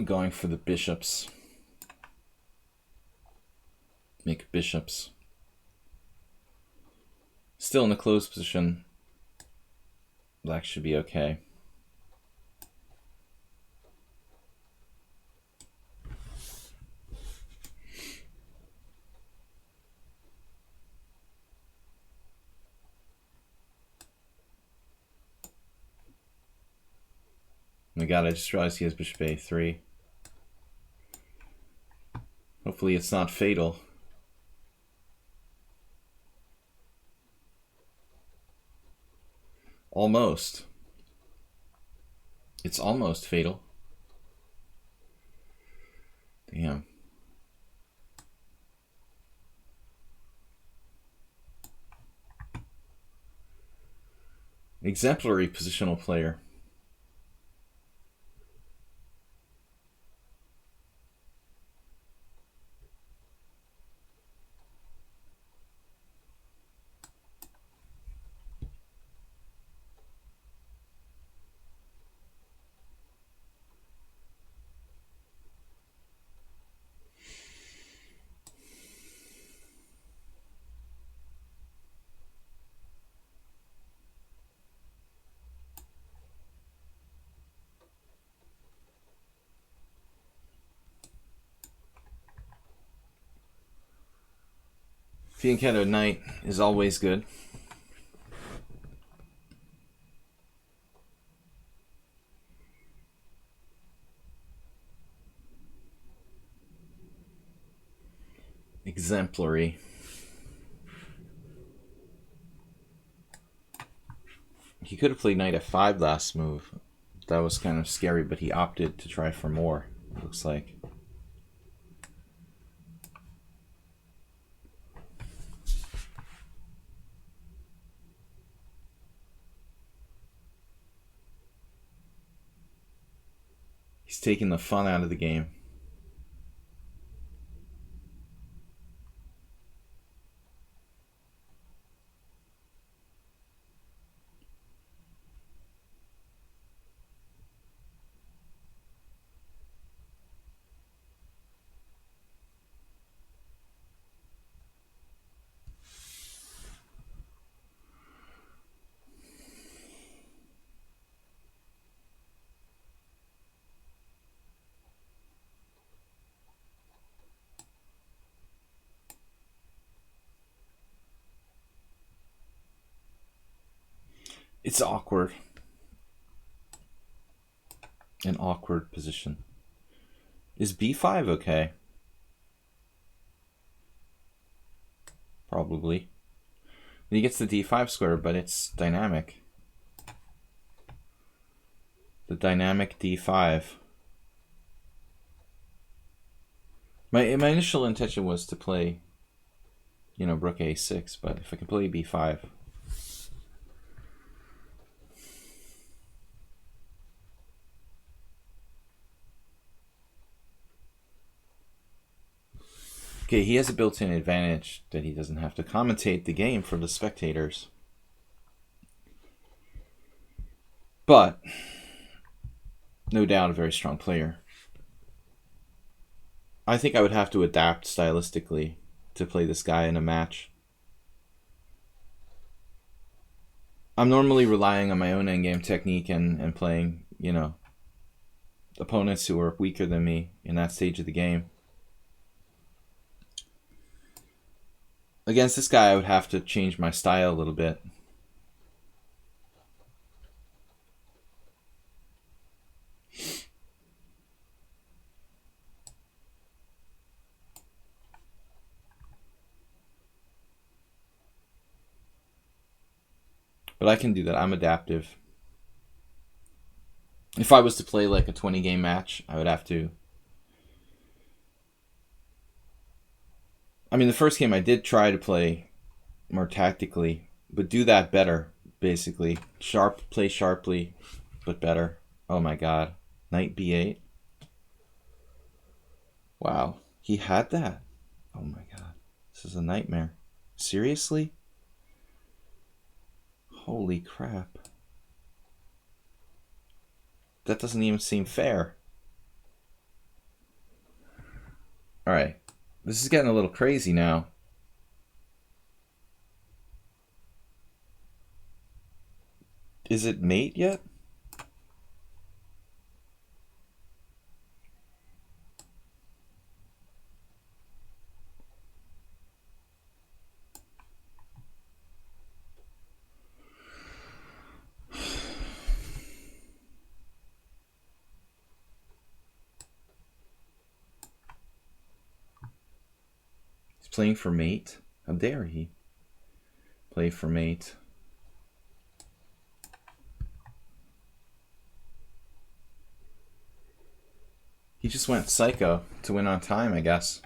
Going for the bishops. Make bishops. Still in the closed position. Black should be okay. Oh my god, I just realized he has bishop a3. Hopefully it's not fatal. Almost. It's almost fatal. Damn. Exemplary positional player. Fianchetto knight is always good. Exemplary. He could have played knight f5 last move. That was kind of scary, but he opted to try for more, it looks like. He's taking the fun out of the game. It's awkward. An awkward position. Is b5 okay? Probably. He gets the d5 square, but it's dynamic. The dynamic d5. My initial intention was to play, you know, rook a6, but if I can play b5, Okay, he has a built-in advantage that he doesn't have to commentate the game for the spectators. But, no doubt a very strong player. I think I would have to adapt stylistically to play this guy in a match. I'm normally relying on my own endgame technique and playing, opponents who are weaker than me in that stage of the game. Against this guy, I would have to change my style a little bit. But I can do that. I'm adaptive. If I was to play like a 20-game match, I would have to... I mean, the first game I did try to play more tactically, but do that better, basically. Play sharply, but better. Oh my god. Knight b8. Wow. He had that. Oh my god. This is a nightmare. Seriously? Holy crap. That doesn't even seem fair. Alright. This is getting a little crazy now. Is it mate yet? He's playing for mate. How dare he play for mate? He just went psycho to win on time, I guess.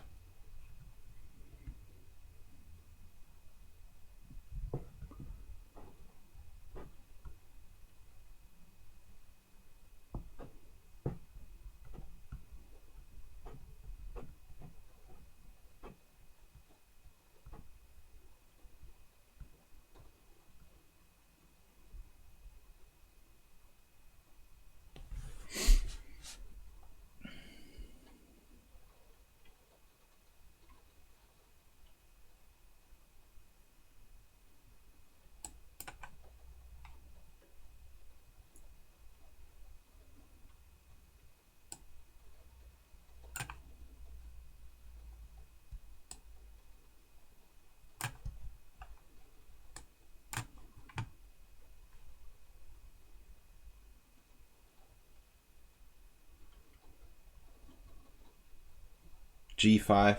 G5.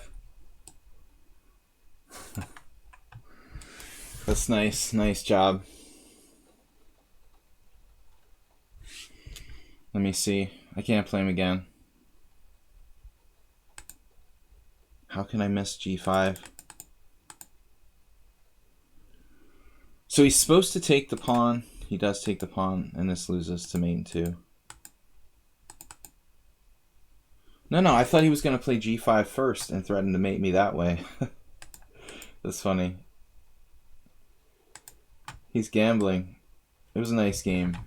That's nice. Nice job. Let me see. I can't play him again. How can I miss G5? So he's supposed to take the pawn. He does take the pawn, and this loses to mate 2. No, I thought he was going to play G5 first and threaten to mate me that way. That's funny. He's gambling. It was a nice game.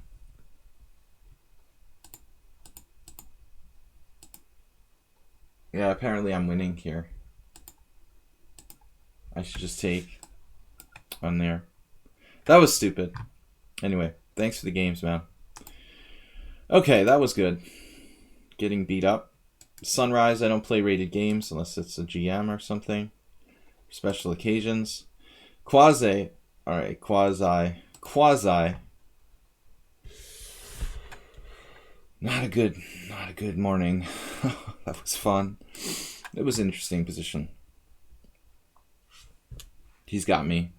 Yeah, apparently I'm winning here. I should just take on there. That was stupid. Anyway, thanks for the games, man. Okay, that was good. Getting beat up. Sunrise, I don't play rated games unless it's a GM or something. Special occasions. Quasi. Alright, Quasi. Not a good morning. That was fun. It was an interesting position. He's got me.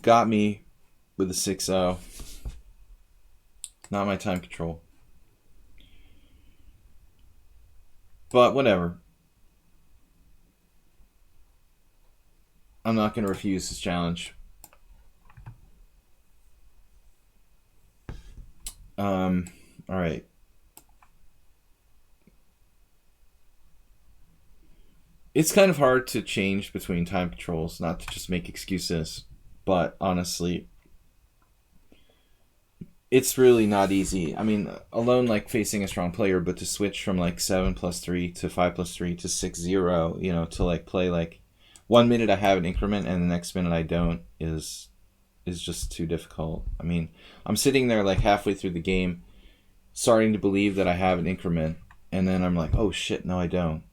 Got me with a 6-0. Not my time control. But whatever. I'm not going to refuse this challenge. All right. It's kind of hard to change between time controls, not to just make excuses, but honestly, it's really not easy. I mean, alone like facing a strong player, but to switch from like 7+3 to 5+3 to 6-0, to like play like 1 minute I have an increment and the next minute I don't is just too difficult. I mean, I'm sitting there like halfway through the game, starting to believe that I have an increment, and then I'm like, oh shit, no, I don't.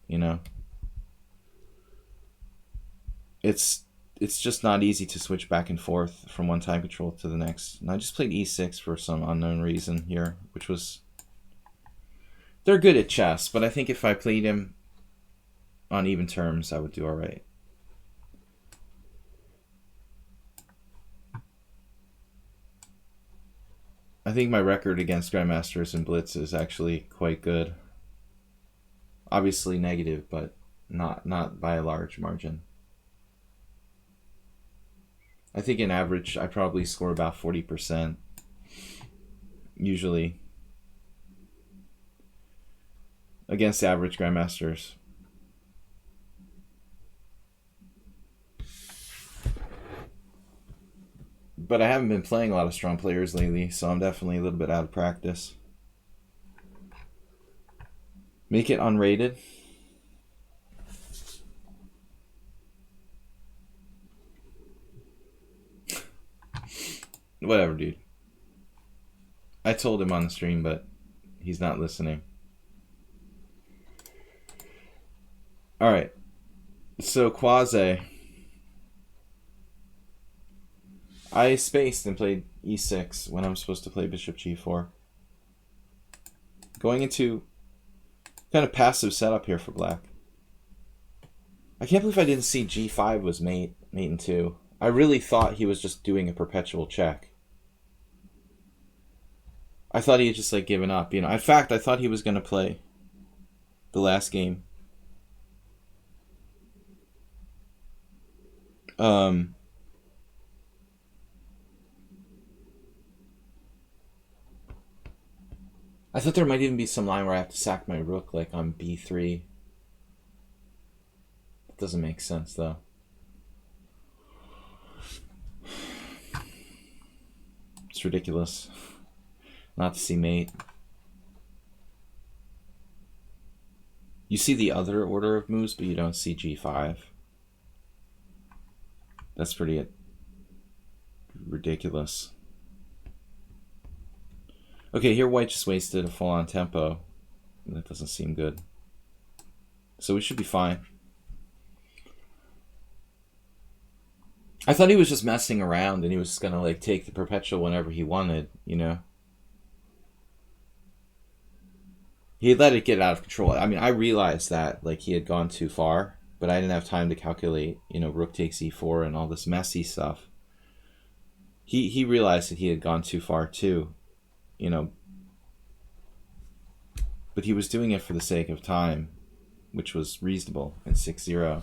It's just not easy to switch back and forth from one time control to the next. And I just played e6 for some unknown reason here, which was... They're good at chess, but I think if I played him on even terms, I would do alright. I think my record against Grandmasters and Blitz is actually quite good. Obviously negative, but not by a large margin. I think in average, I probably score about 40%. Usually. Against average Grandmasters. But I haven't been playing a lot of strong players lately, so I'm definitely a little bit out of practice. Make it unrated. Whatever, dude. I told him on the stream, but he's not listening. Alright. So, Quasi. I spaced and played e6 when I'm supposed to play bishop g4. Going into kind of passive setup here for black. I can't believe I didn't see g5 was mate in 2. I really thought he was just doing a perpetual check. I thought he had just like given up, In fact, I thought he was going to play the last game. I thought there might even be some line where I have to sack my rook like on b3. That doesn't make sense though. It's ridiculous not to see mate. You see the other order of moves, but you don't see g5. That's pretty ridiculous. Okay, here white just wasted a full-on tempo. That doesn't seem good. So we should be fine. I thought he was just messing around and he was just going to like take the perpetual whenever he wanted, He let it get out of control. I mean, I realized that like he had gone too far, but I didn't have time to calculate, rook takes e4 and all this messy stuff. He realized that he had gone too far too, but he was doing it for the sake of time, which was reasonable in 6-0.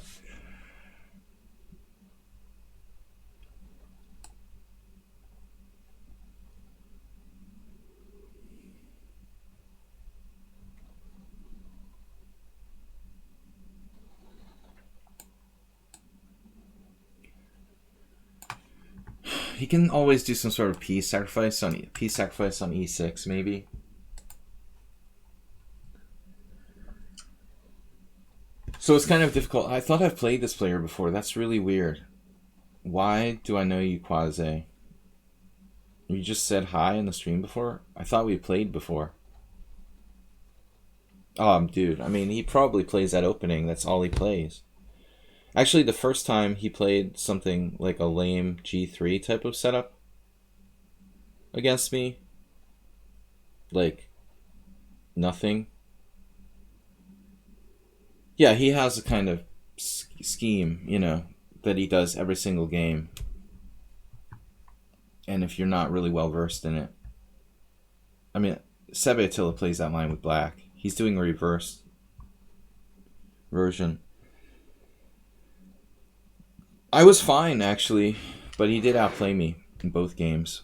He can always do some sort of piece sacrifice on e6, maybe. So it's kind of difficult. I thought I've played this player before. That's really weird. Why do I know you, Quasi? You just said hi in the stream before? I thought we played before. Dude, I mean, he probably plays that opening. That's all he plays. Actually, the first time he played something like a lame g3 type of setup against me, like nothing. Yeah, he has a kind of scheme, that he does every single game. And if you're not really well versed in it, I mean, Sebe Attila plays that line with black. He's doing a reverse version. I was fine, actually, but he did outplay me in both games.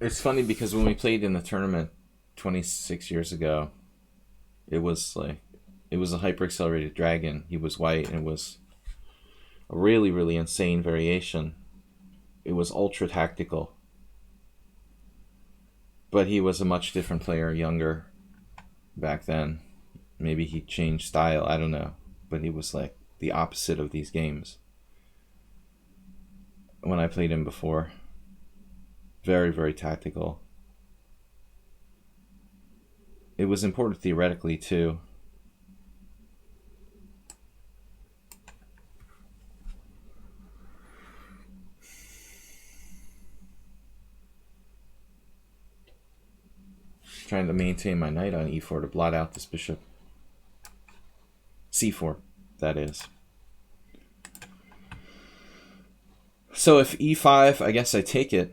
It's funny because when we played in the tournament 26 years ago, it was a hyper accelerated dragon. He was white, and it was a really, really insane variation. It was ultra tactical. But he was a much different player, younger back then. Maybe he changed style, I don't know. But he was like the opposite of these games when I played him before. Very, very tactical. It was important theoretically too. Trying to maintain my knight on e4 to blot out this bishop. c4, that is. So if e5, I guess I take it.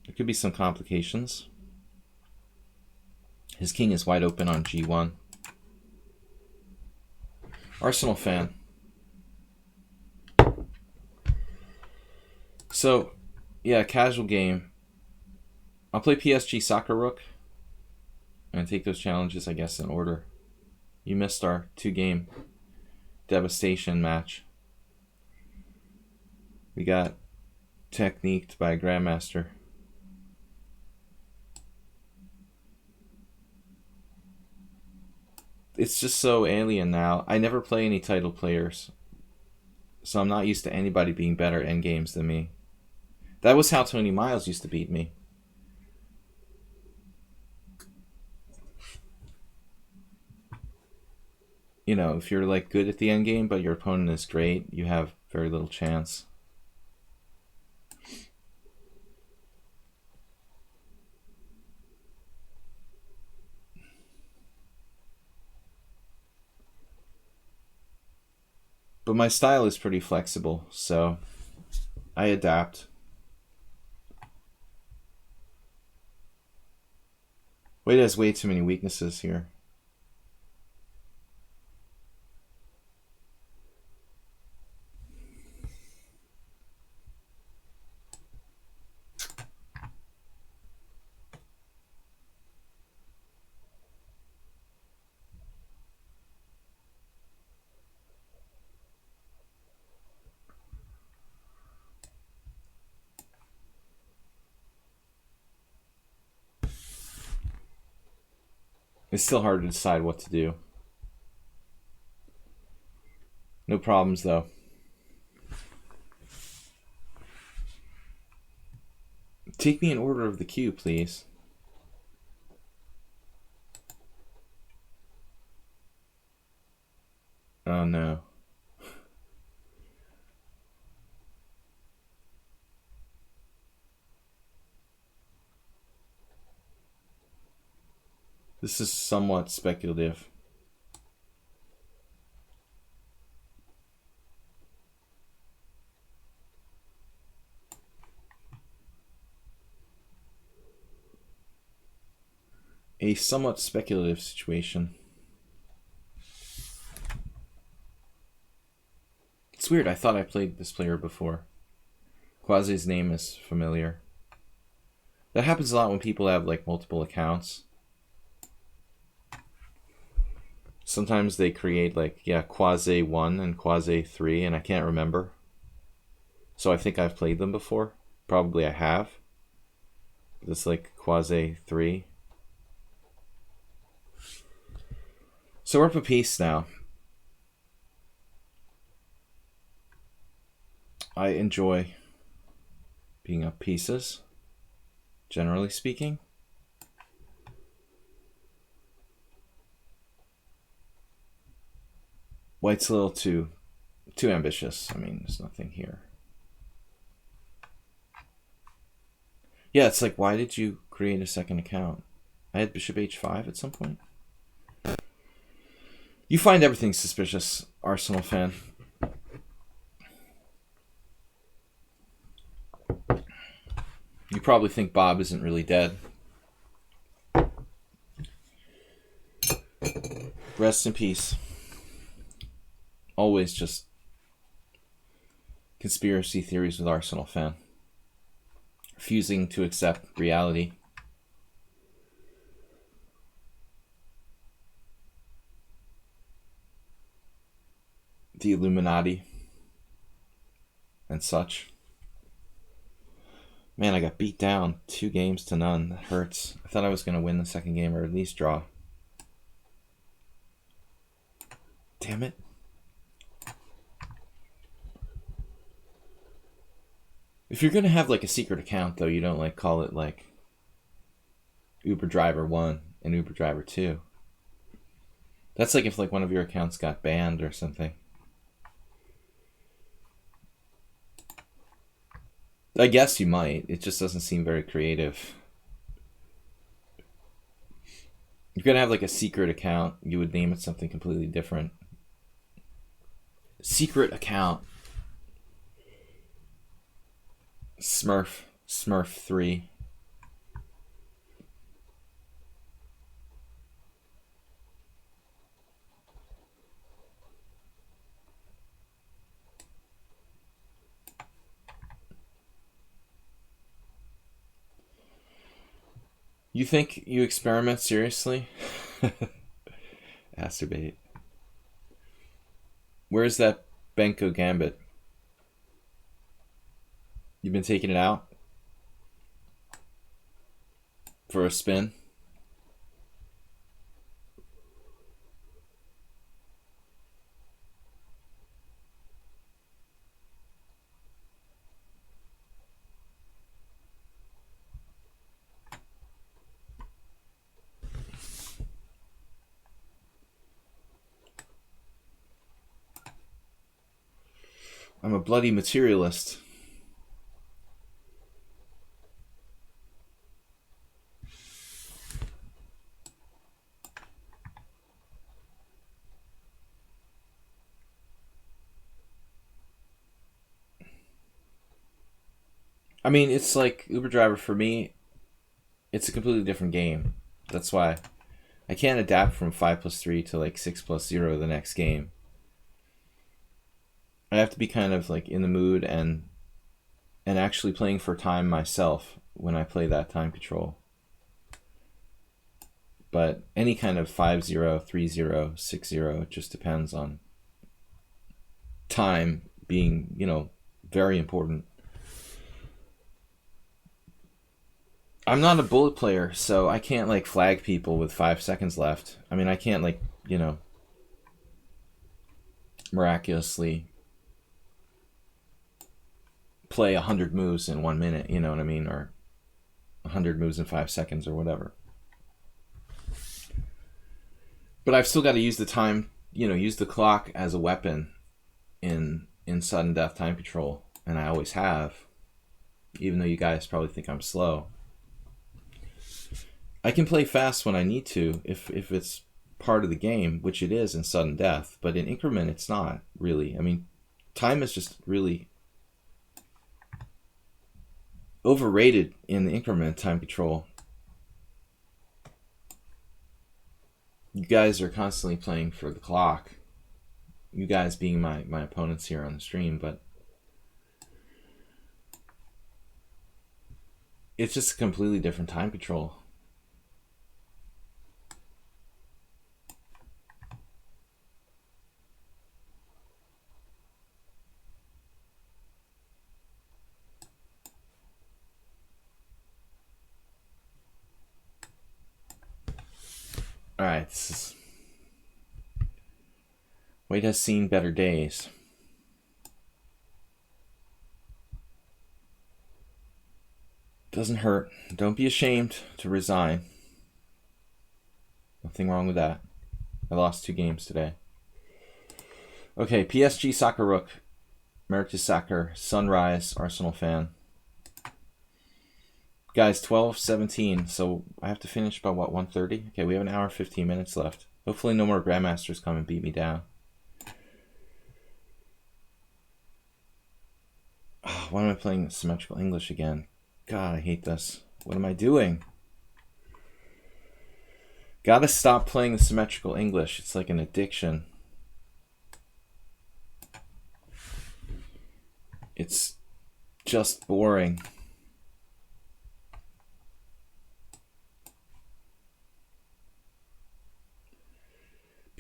There could be some complications. His king is wide open on g1. Arsenal fan. So, yeah, casual game. I'll play PSG Soccer Rook and take those challenges, I guess, in order. You missed our 2-game devastation match. We got techniqued by a grandmaster. It's just so alien now. I never play any title players, so I'm not used to anybody being better at endgames than me. That was how Tony Miles used to beat me. You know, if you're like good at the endgame, but your opponent is great, you have very little chance. But my style is pretty flexible, so I adapt. White has way too many weaknesses here. It's still hard to decide what to do. No problems, though. Take me in order of the queue, please. Oh, no. This is somewhat speculative. A somewhat speculative situation. It's weird, I thought I played this player before. Quasi's name is familiar. That happens a lot when people have like multiple accounts. Sometimes they create like, yeah, Quasi 1 and Quasi 3, and I can't remember. So I think I've played them before. Probably I have. But it's like Quasi 3. So we're up a piece now. I enjoy being up pieces, generally speaking. White's a little too ambitious. I mean, there's nothing here. Yeah, it's like, why did you create a second account? I had bishop h5 at some point. You find everything suspicious, Arsenal fan. You probably think Bob isn't really dead. Rest in peace. Always just conspiracy theories with Arsenal fan. refusing to accept reality. The Illuminati and such. Man, I got beat down 2-0. That hurts. I thought I was going to win the second game or at least draw. Damn it. If you're going to have like a secret account though, you don't like call it like Uber Driver 1 and Uber Driver 2. That's like if like one of your accounts got banned or something. I guess you might. It just doesn't seem very creative. You're going to have like a secret account. You would name it something completely different. Secret account. Smurf 3. You think you experiment seriously? Acerbate. Where's that Benko Gambit? You've been taking it out for a spin? I'm a bloody materialist. I mean, it's like Uber Driver for me, it's a completely different game. That's why I can't adapt from 5+3 to like 6+0 the next game. I have to be kind of like in the mood and actually playing for time myself when I play that time control. But any kind of 5-0, 3-0, 6-0, it just depends on time being, you know, very important. I'm not a bullet player, so I can't like flag people with 5 seconds left. I mean, I can't like, you know, miraculously play 100 moves in 1 minute, you know what I mean? Or 100 moves in 5 seconds or whatever. But I've still got to use the time, you know, use the clock as a weapon in sudden death time control. And I always have, even though you guys probably think I'm slow. I can play fast when I need to if it's part of the game, which it is in sudden death. But in increment, it's not really. I mean, time is just really overrated in the increment time control. You guys are constantly playing for the clock. You guys being my opponents here on the stream, but it's just a completely different time control. All right, White has seen better days. Doesn't hurt. Don't be ashamed to resign. Nothing wrong with that. I lost 2 games today. Okay, PSG Soccer Rook. Mertesacker, Sunrise, Arsenal fan. Guys, 12:17, so I have to finish by what, 1:30? Okay, we have an hour 15 minutes left. Hopefully no more Grandmasters come and beat me down. Oh, why am I playing Symmetrical English again? God, I hate this. What am I doing? Gotta stop playing the Symmetrical English. It's like an addiction. It's just boring.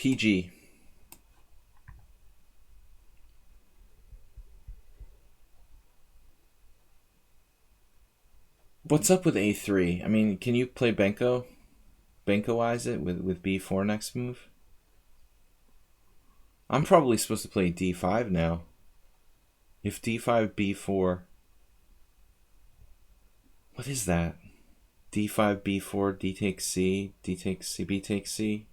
PG. What's up with A3? I mean, can you play Benko-wise it with B4 next move? I'm probably supposed to play D5 now. If D5, B4... What is that? D5, B4, D takes C, D takes C, B takes C.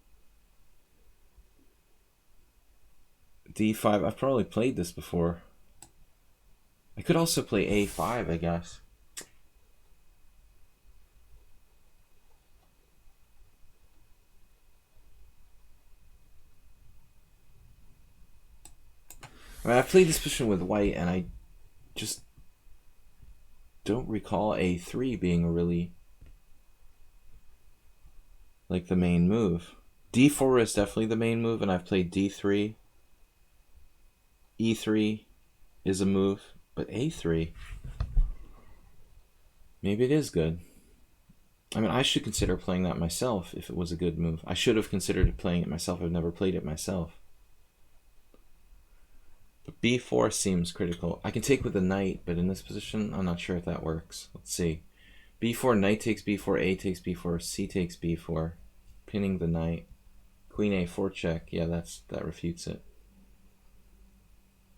D5, I've probably played this before. I could also play A5, I guess. I mean, I played this position with white, and I just don't recall A3 being really like the main move. D4 is definitely the main move, and I've played D3. E3 is a move, but A3, maybe it is good. I mean, I should consider playing that myself if it was a good move. I should have considered playing it myself. I've never played it myself. But B4 seems critical. I can take with the knight, but in this position, I'm not sure if that works. Let's see. B4, knight takes B4, A takes B4, C takes B4, pinning the knight. Queen A4 check. Yeah, that refutes it.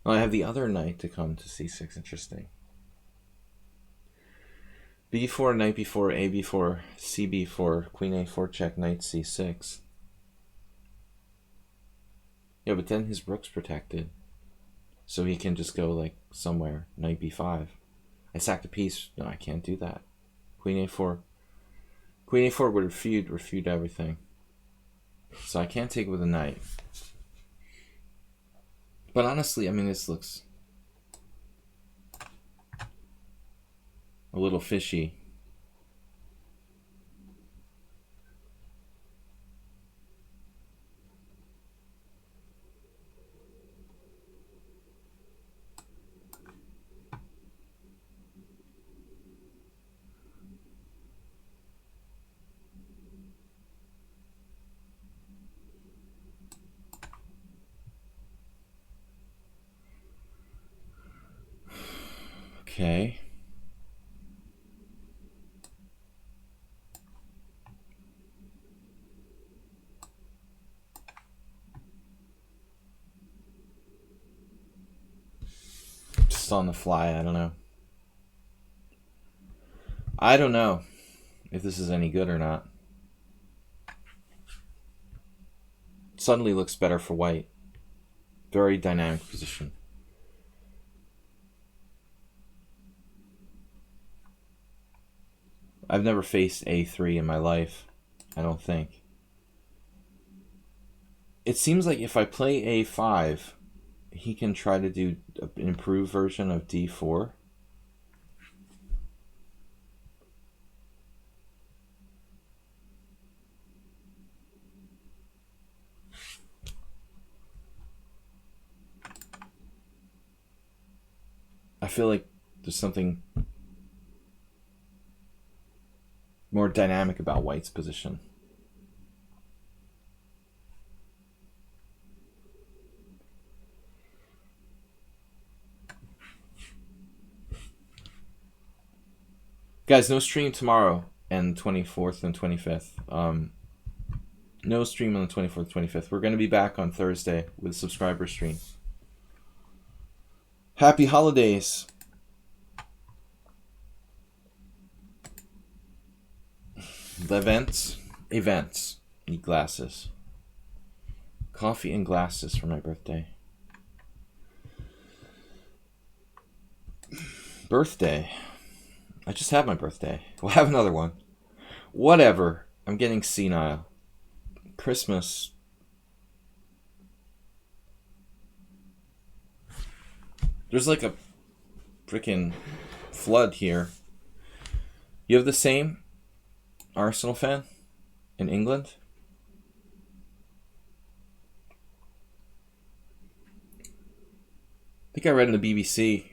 Oh, I have the other knight to come to C6. Interesting. B4, knight B4, A B4, C B4, Queen A4 check, knight C6. Yeah, but then his rook's protected. So he can just go like somewhere. Knight B5. I sacked a piece. No, I can't do that. Queen A4. Queen A4 would refute everything. So I can't take it with a knight. But honestly, I mean, this looks a little fishy. Okay. Just on the fly, I don't know. I don't know if this is any good or not. Suddenly looks better for white. Very dynamic position. I've never faced A3 in my life, I don't think. It seems like if I play A5, he can try to do an improved version of D4. I feel like there's something more dynamic about white's position. Guys, no stream tomorrow and 24th and 25th. No stream on the 24th, 25th. We're going to be back on Thursday with a subscriber stream. Happy holidays. Events. Need glasses. Coffee and glasses for my birthday. Birthday. I just had my birthday. We'll have another one. Whatever. I'm getting senile. Christmas. There's like a freaking flood here. You have the same Arsenal fan in England? I think I read in the BBC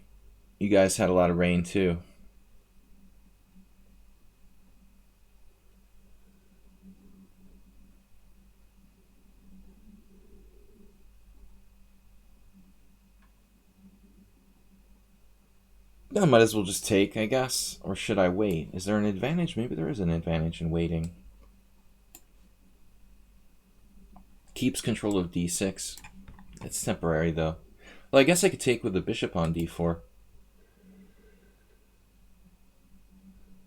you guys had a lot of rain too. I might as well just take, I guess. Or should I wait? Is there an advantage? Maybe there is an advantage in waiting. Keeps control of d6. It's temporary, though. Well, I guess I could take with the bishop on d4.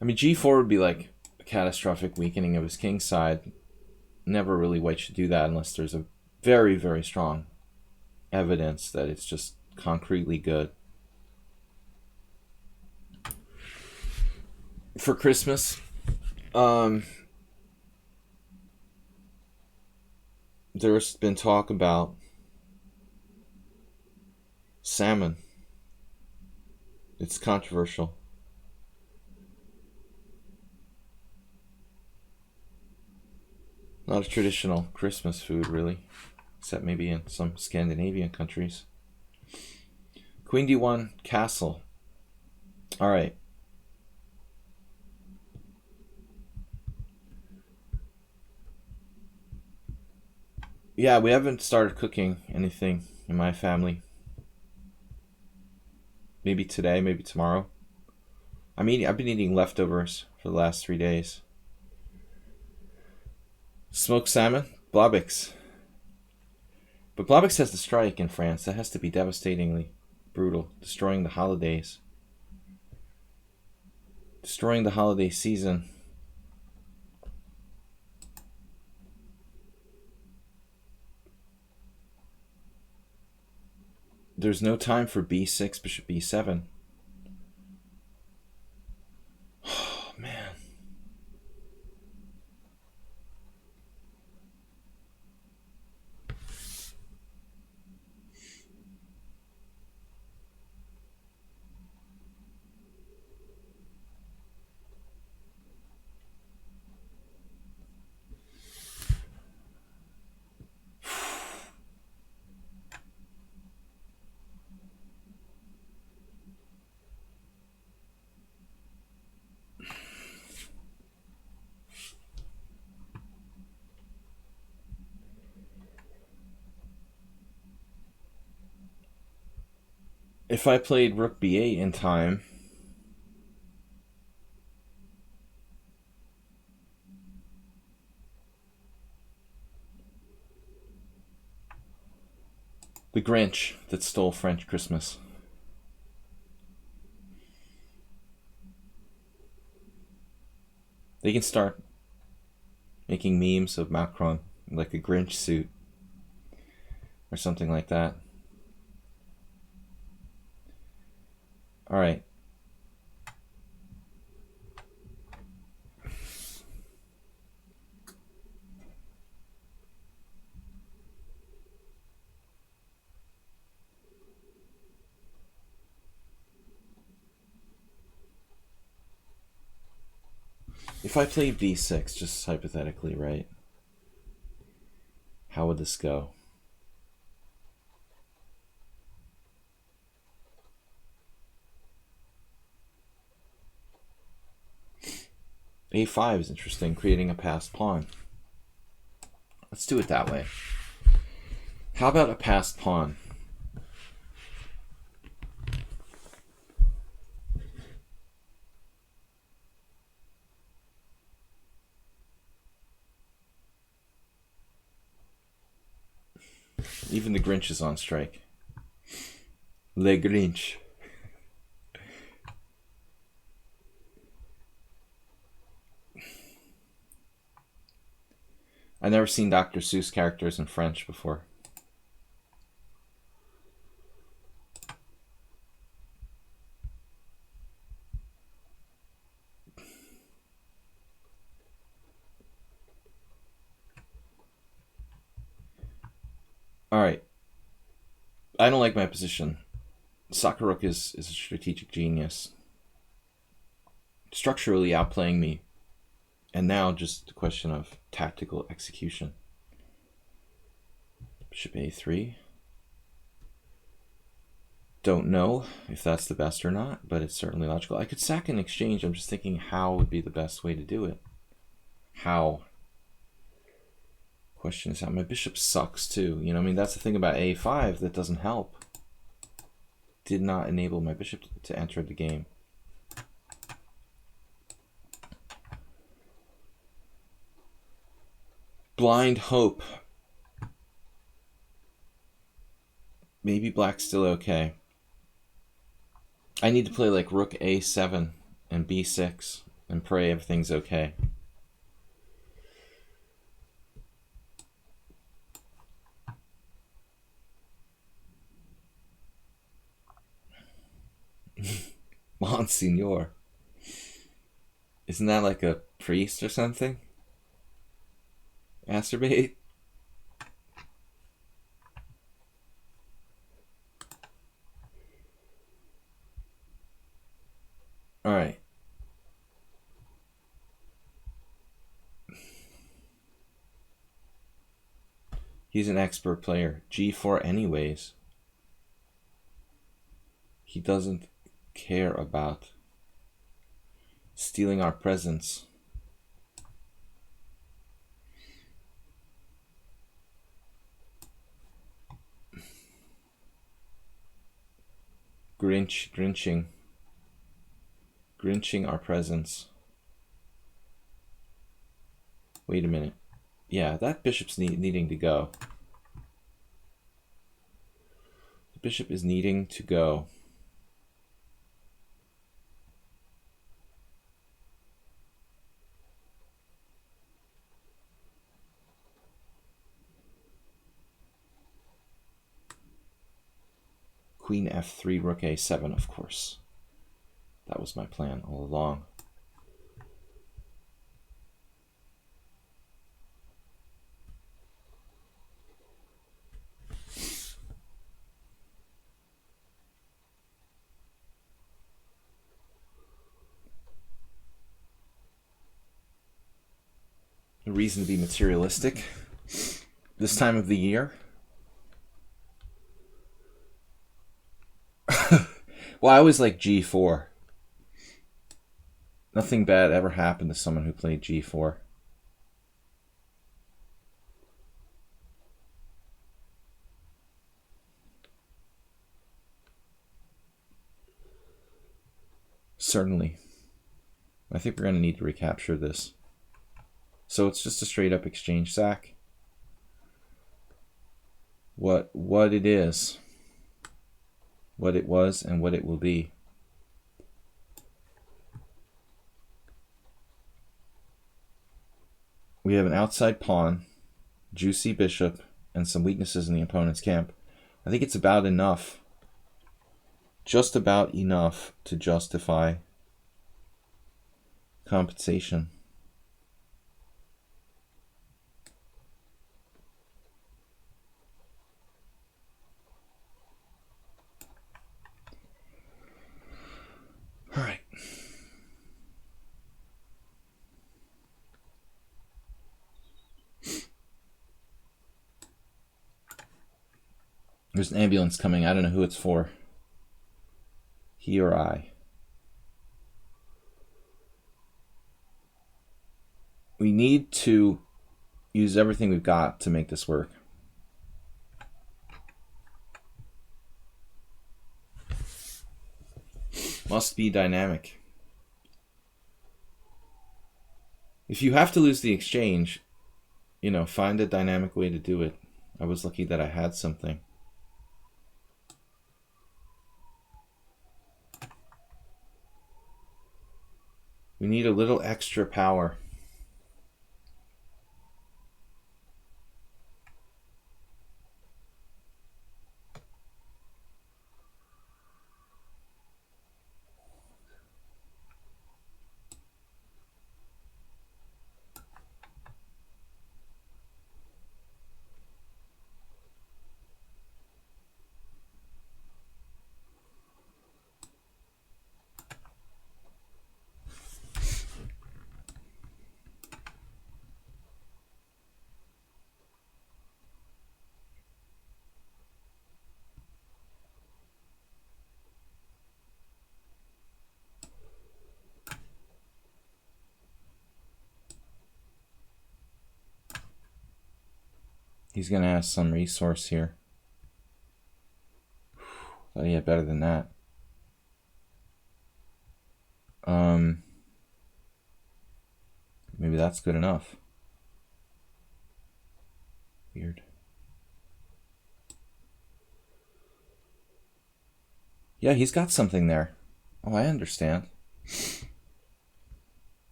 I mean, g4 would be like a catastrophic weakening of his king side. Never really white should do that unless there's a very, very strong evidence that it's just concretely good. For Christmas, there's been talk about salmon. It's controversial. Not a traditional Christmas food, really, except maybe in some Scandinavian countries. Queen d1, castle. All right. Yeah, we haven't started cooking anything in my family. Maybe today, maybe tomorrow. I've been eating leftovers for the last 3 days. Smoked salmon, Blobix. But Blobix has the strike in France. That has to be devastatingly brutal, destroying the holidays. Destroying the holiday season. There's no time for b6, bishop b7. Oh, man. If I played rook b8 in time, the Grinch that stole French Christmas. They can start making memes of Macron in like a Grinch suit or something like that. All right. If I played b6, just hypothetically, right? How would this go? a5 is interesting, creating a passed pawn. Let's do it that way. How about a passed pawn? Even the Grinch is on strike. Le Grinch. I've never seen Dr. Seuss characters in French before. All right. I don't like my position. Sakharuk is a strategic genius. Structurally outplaying me. And now just a question of tactical execution. Bishop a3. Don't know if that's the best or not, but it's certainly logical. I could sack in exchange. I'm just thinking how would be the best way to do it. How? Question is how. My bishop sucks too. You know, I mean, that's the thing about a5 that doesn't help. did not enable my bishop to enter the game. Blind hope. Maybe black's still okay. I need to play like rook a7 and b6 and pray everything's okay. Monsignor. Isn't that like a priest or something? Masturbate? Alright. He's an expert player. g4 anyways. He doesn't care about stealing our presence. Grinching our presence. Wait a minute. Yeah, that bishop's needing to go. The bishop is needing to go. Queen f3, rook a7, of course. That was my plan all along. A reason to be materialistic this time of the year. Well, I always like g4. Nothing bad ever happened to someone who played g4. Certainly. I think we're going to need to recapture this. So it's just a straight up exchange sack. What it is, what it was, and what it will be. We have an outside pawn, juicy bishop, and some weaknesses in the opponent's camp. I think it's about enough, just about enough to justify compensation. All right. There's an ambulance coming. I don't know who it's for. He or I. We need to use everything we've got to make this work. Must be dynamic. If you have to lose the exchange, you know, find a dynamic way to do it. I was lucky that I had something. We need a little extra power. He's going to have some resource here. Thought he had better than that. Maybe that's good enough. Weird. Yeah, he's got something there. Oh, I understand.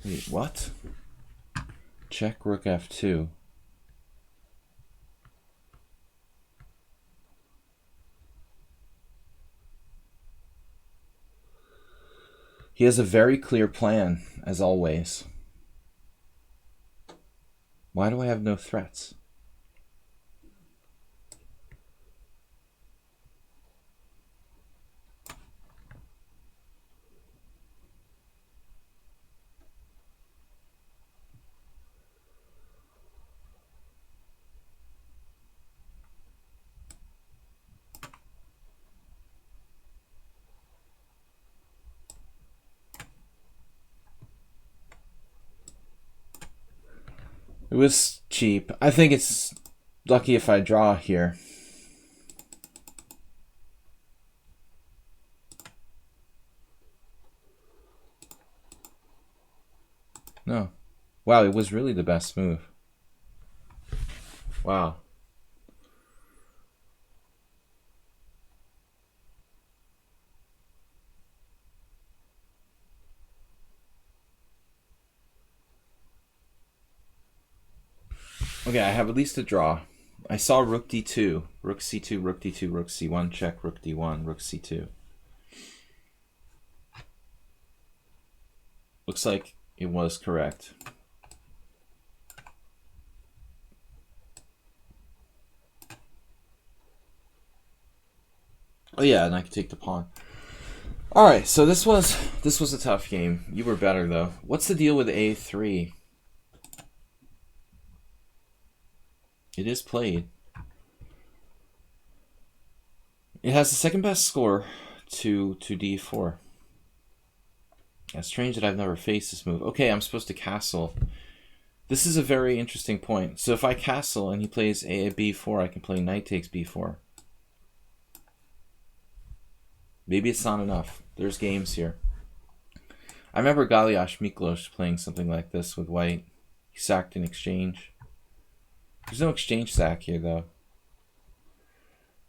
Wait, what? Check rook f2. He has a very clear plan, as always. Why do I have no threats? It was cheap. I think it's lucky if I draw here. No. Wow, it was really the best move. Wow. Okay, I have at least a draw. I saw rook d2, rook c2, rook d2, rook c1, check, rook d1, rook c2. Looks like it was correct. Oh yeah, and I could take the pawn. All right, so this was a tough game. You were better though. What's the deal with a3? It is played. It has the second best score to d4. It's strange that I've never faced this move. Okay, I'm supposed to castle. This is a very interesting point. So if I castle and he plays a b4, I can play knight takes b4. Maybe it's not enough. There's games here. I remember Galiash Miklos playing something like this with white. He sacked in exchange. There's no exchange sack here, though.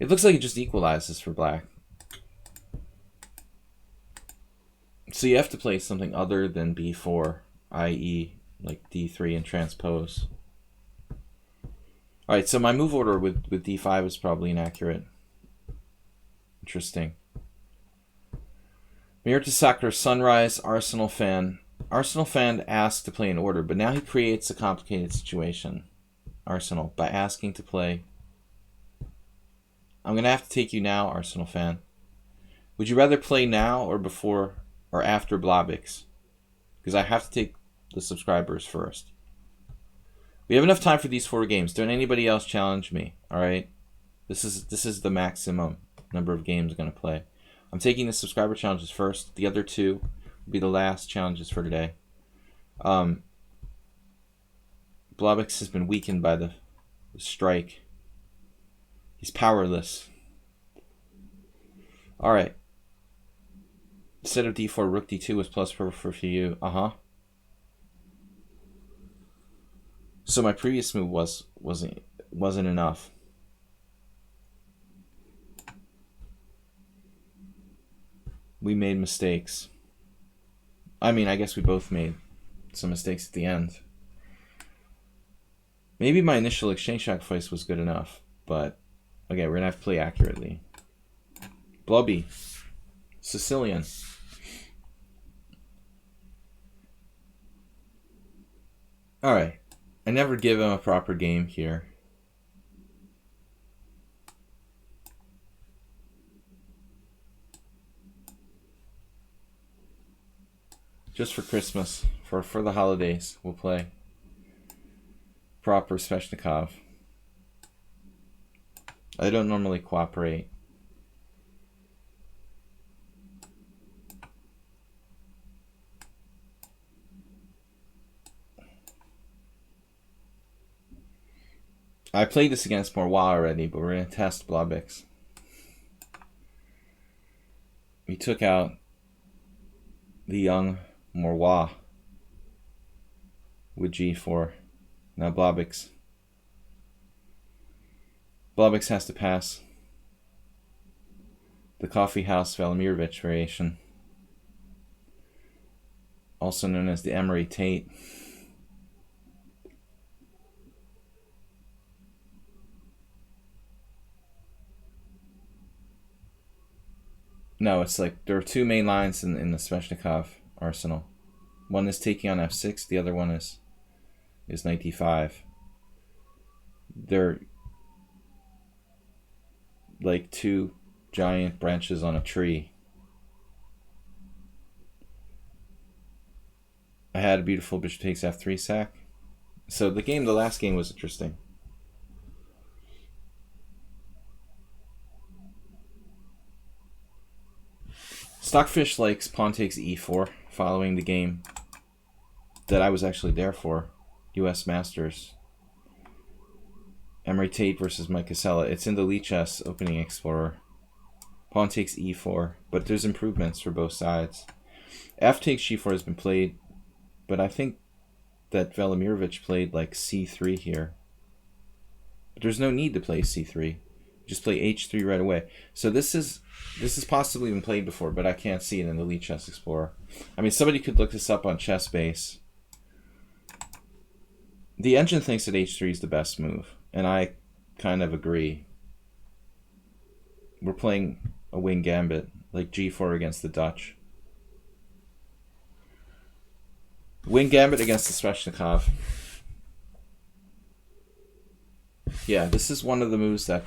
It looks like it just equalizes for black. So you have to play something other than b4, i.e. like d3 and transpose. Alright, so my move order with d5 is probably inaccurate. Interesting. Mertesacker Sunrise, Arsenal fan. Arsenal fan asked to play in order, but now he creates a complicated situation. Arsenal, by asking to play. I'm going to have to take you now, Arsenal fan. Would you rather play now or before or after Blobix? Because I have to take the subscribers first. We have enough time for these 4 games. Don't anybody else challenge me, alright? This is the maximum number of games I'm going to play. I'm taking the subscriber challenges first. The other 2 will be the last challenges for today. Blobix has been weakened by the strike. He's powerless. Alright. Instead of d4, rook d2 was plus for you. So my previous move wasn't enough. We made mistakes. I mean, I guess we both made some mistakes at the end. Maybe my initial exchange sacrifice was good enough, but okay, we're gonna have to play accurately. Blubby. Sicilian. Alright. I never give him a proper game here. Just for Christmas, for the holidays, we'll play proper Sveshnikov. I don't normally cooperate. I played this against Morwa already, but we're going to test Blobix. We took out the young Morwa with G4. Now Blobix. Blobix has to pass the Coffee House Velimirovich variation, also known as the Emery Tate. No, it's like there are two main lines in the Sveshnikov arsenal. One is taking on f6, the other one is knight d5. They're like two giant branches on a tree. I had a beautiful bishop takes f3 sack. So the last game was interesting. Stockfish likes pawn takes e4, following the game that I was actually there for, U.S. Masters. Emery Tate versus Mike Casella. It's in the lichess Opening Explorer. Pawn takes e4, but there's improvements for both sides. F takes g4 has been played, but I think that Velimirovich played like c3 here. But there's no need to play c3. Just play h3 right away. So this is possibly been played before, but I can't see it in the lichess Explorer. I mean, somebody could look this up on ChessBase. The engine thinks that h3 is the best move, and I kind of agree. We're playing a wing gambit, like g4 against the Dutch. Wing gambit against the Sveshnikov. Yeah, this is one of the moves that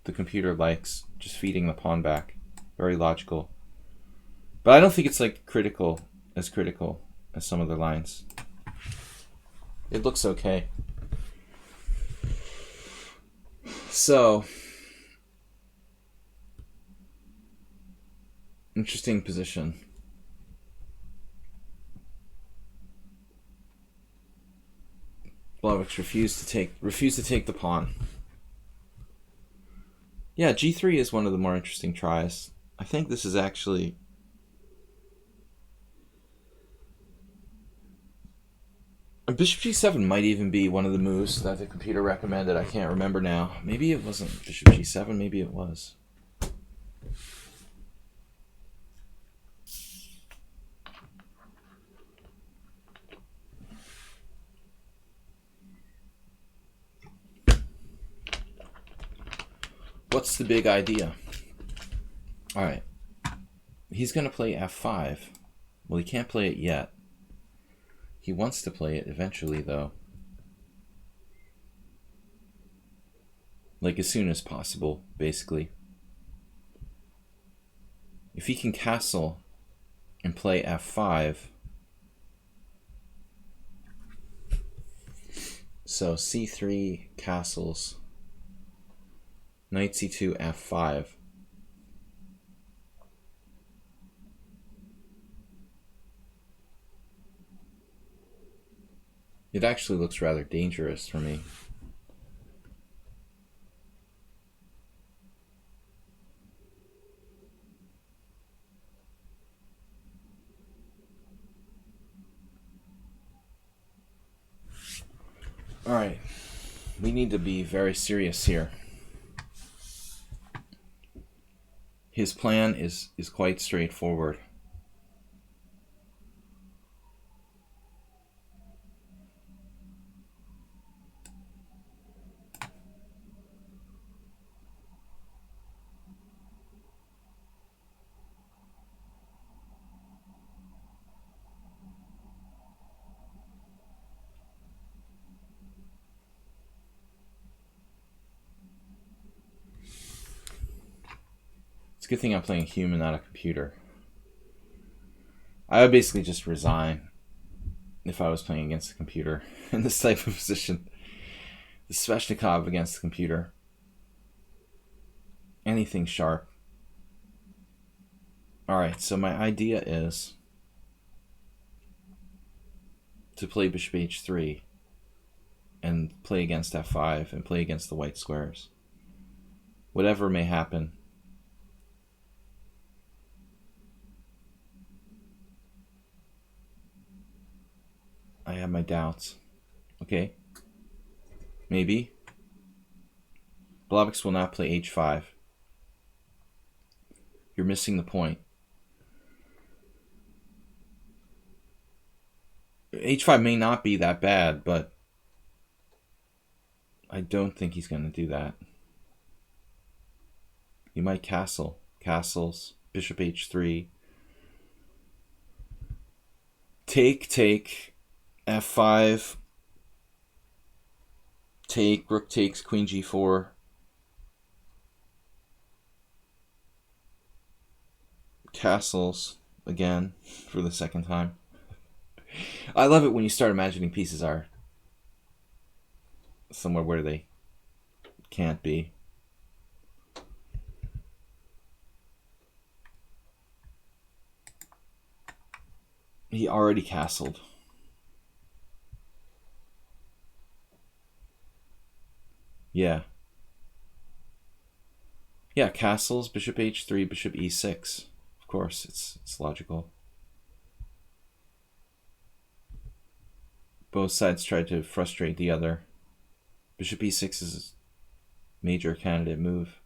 the computer likes, just feeding the pawn back. Very logical. But I don't think it's like critical as some other lines. It looks okay. So, interesting position. Blobix refused to take the pawn. Yeah, g3 is one of the more interesting tries. I think this is actually Bishop g7 might even be one of the moves that the computer recommended. I can't remember now. Maybe it wasn't Bishop g7, maybe it was. What's the big idea? All right. He's going to play f5. Well, he can't play it yet. He wants to play it eventually, though. Like as soon as possible, basically. If he can castle and play f5, so c3 castles, knight c2, f5. It actually looks rather dangerous for me. All right, we need to be very serious here. His plan is quite straightforward. It's a good thing I'm playing human, not a computer. I would basically just resign if I was playing against a computer in this type of position. The Sveshnikov against the computer. Anything sharp. Alright, so my idea is to play bishop h3. and play against f5 and play against the white squares. Whatever may happen. I have my doubts. Okay. Maybe. Blavix will not play h5. You're missing the point. h5 may not be that bad, but I don't think he's going to do that. He might castle. Castles. Bishop h3. Take. f5. Take. Rook takes. Queen g4. Castles again for the second time. I love it when you start imagining pieces are somewhere where they can't be. He already castled. Yeah. Yeah, castles, bishop h3, bishop e6. Of course, it's logical. Both sides tried to frustrate the other. Bishop e6 is a major candidate move.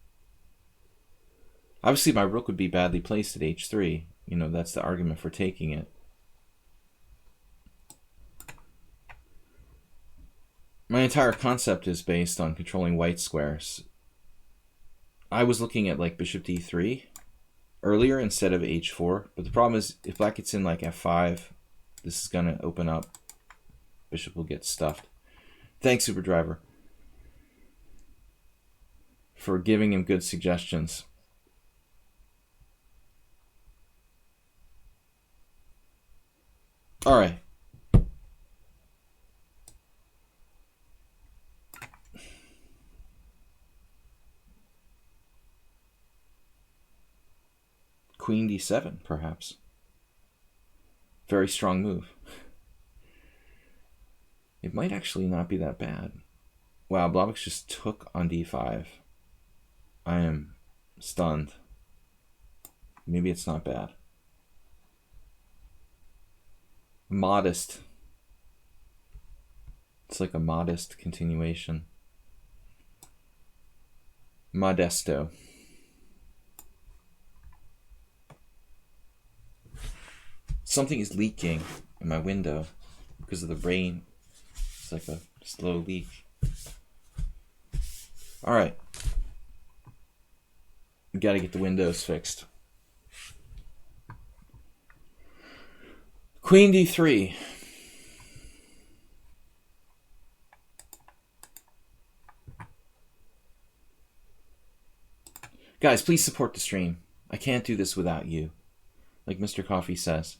Obviously, my rook would be badly placed at h3. You know, that's the argument for taking it. My entire concept is based on controlling white squares. I was looking at like bishop d3 earlier instead of h4, but the problem is if black gets in like f5, this is going to open up. Bishop will get stuffed. Thanks, SuperDriver, for giving him good suggestions. All right. Queen d7, perhaps. Very strong move. It might actually not be that bad. Wow, Blavix just took on d5. I am stunned. Maybe it's not bad. Modest. It's like a modest continuation. Modesto. Something is leaking in my window because of the rain. It's like a slow leak. All right. We got to get the windows fixed. Queen d3. Guys, please support the stream. I can't do this without you. Like Mr. Coffee says.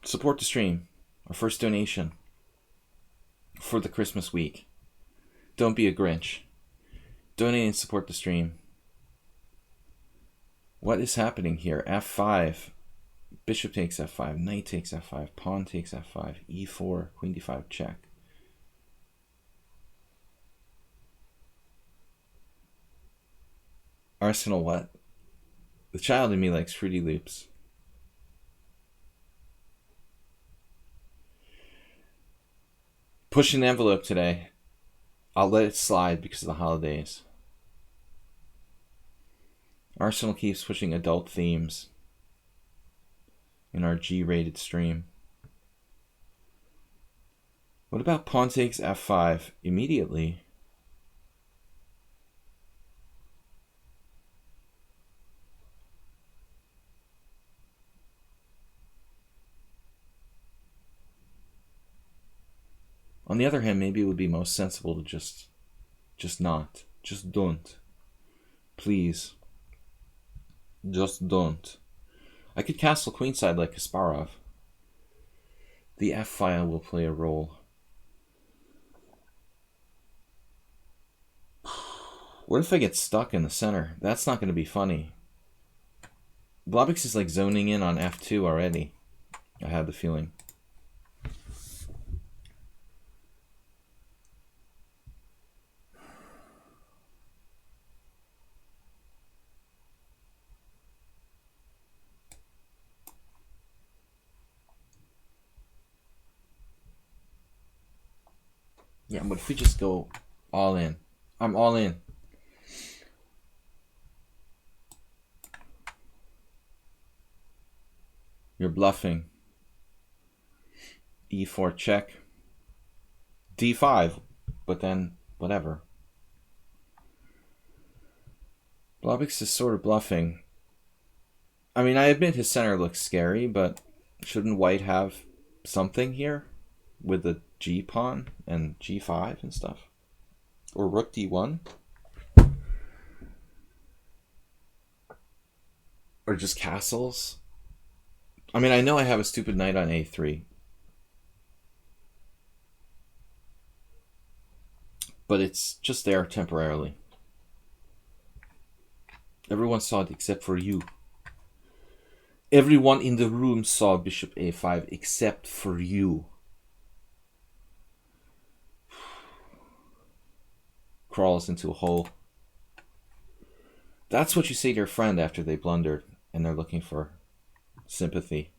Support the stream. Our first donation for the Christmas week. Don't be a Grinch. Donate and support the stream. What is happening here? f5. Bishop takes f5. Knight takes f5. Pawn takes f5. e4. Queen d5. Check. Arsenal what? The child in me likes Fruity Loops. Pushing the envelope today. I'll let it slide because of the holidays. Arsenal keeps pushing adult themes in our G-rated stream. What about pawn takes f5 immediately? On the other hand, maybe it would be most sensible to just not. Just don't. Please. Just don't. I could castle queenside like Kasparov. The f-file will play a role. What if I get stuck in the center? That's not going to be funny. Blavix is like zoning in on f2 already. I had the feeling. Yeah, but if we just go all in. I'm all in. You're bluffing. E4 check. D5. But then, whatever. Blobix is sort of bluffing. I mean, I admit his center looks scary, but shouldn't white have something here? With the G pawn and G5 and stuff? Or rook D1? Or just castles? I mean, I know I have a stupid knight on A3. But it's just there temporarily. Everyone saw it except for you. Everyone in the room saw bishop A5 except for you. Crawls into a hole. That's what you say to your friend after they blundered and they're looking for sympathy.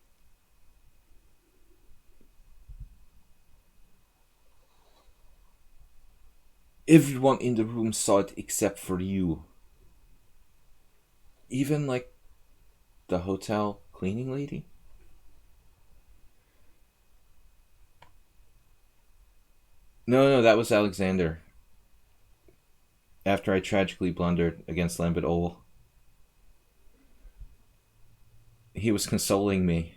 Everyone in the room saw it except for you. Even like the hotel cleaning lady? No, that was Alexander. After I tragically blundered against Lambert Ole. He was consoling me.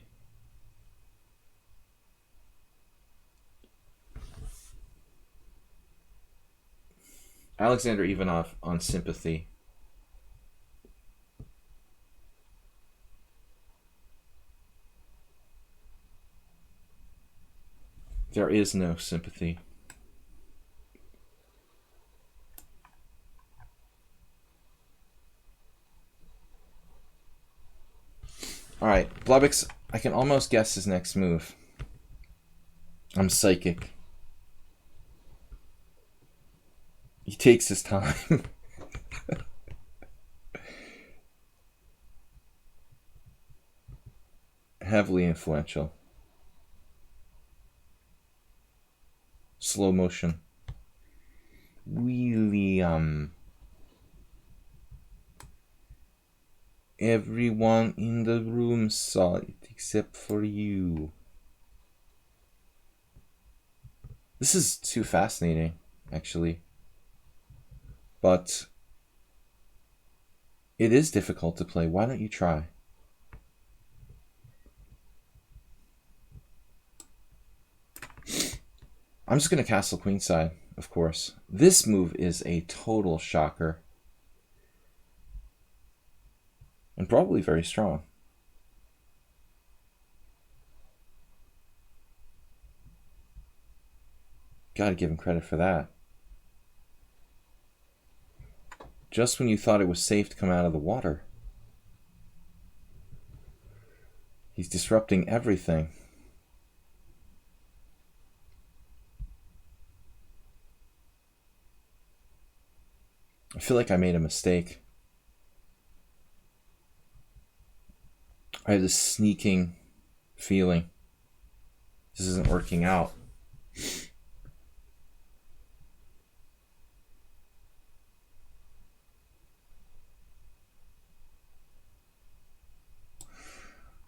Alexander Ivanov on sympathy. There is no sympathy. Alright, Blobix, I can almost guess his next move. I'm psychic. He takes his time. Heavily influential. Slow motion. William. Everyone in the room saw it except for you. This is too fascinating, actually. But it is difficult to play. Why don't you try? I'm just going to castle queenside, of course. This move is a total shocker. And probably very strong. Gotta give him credit for that. Just when you thought it was safe to come out of the water. He's disrupting everything. I feel like I made a mistake. I have this sneaking feeling this isn't working out.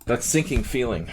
That sinking feeling.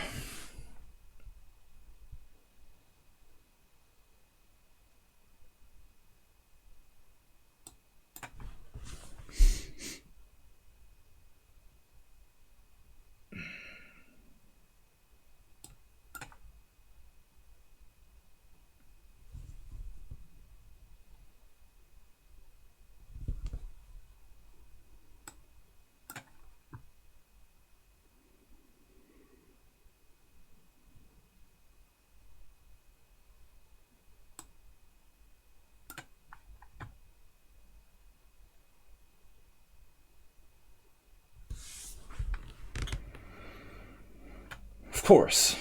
Of course.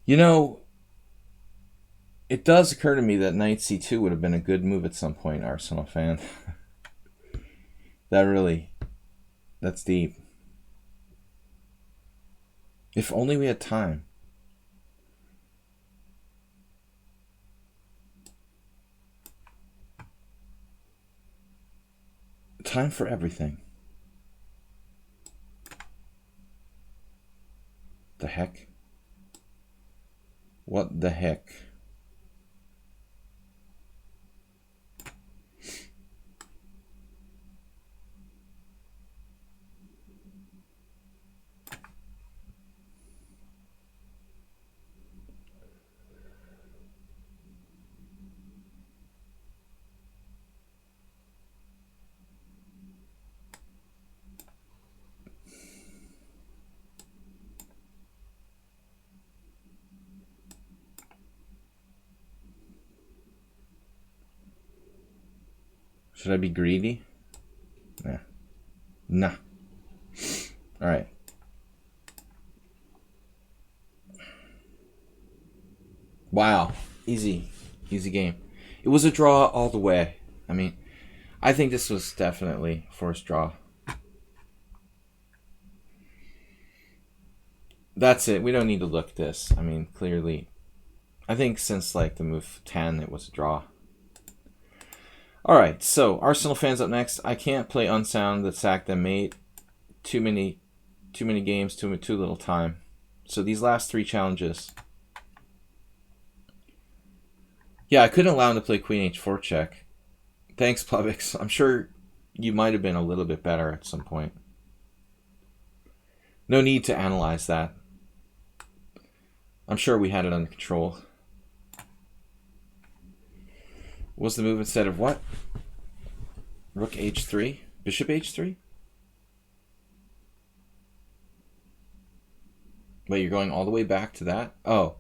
You know, It does occur to me that knight c2 would have been a good move at some point, Arsenal fan. That's deep. If only we had time. Time for everything. The heck? What the heck? Should I be greedy? Nah. Nah. Alright. Wow. Easy. Easy game. It was a draw all the way. I mean, I think this was definitely a forced draw. That's it. We don't need to look at this. I mean, clearly. I think since like the move 10, it was a draw. Alright, so Arsenal fans up next. I can't play Unsound, the sack them mate. Too many games, too little time. So these last 3 challenges. Yeah, I couldn't allow him to play Queen H4 check. Thanks, Pubix. I'm sure you might have been a little bit better at some point. No need to analyze that. I'm sure we had it under control. What was the move instead of what? Rook H3? Bishop H3? Wait, you're going all the way back to that? Oh.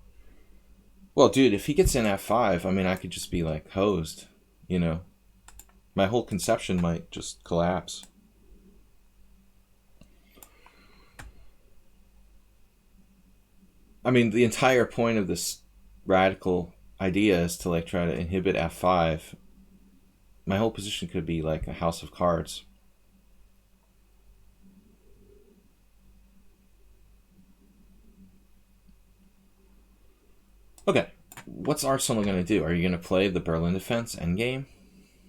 Well, dude, if he gets in F5, I mean, I could just be, like, hosed, you know? My whole conception might just collapse. I mean, the entire point of this radical idea is to, like, try to inhibit F5. My whole position could be, like, a house of cards. Okay, what's Arsenal going to do? Are you going to play the Berlin defense endgame?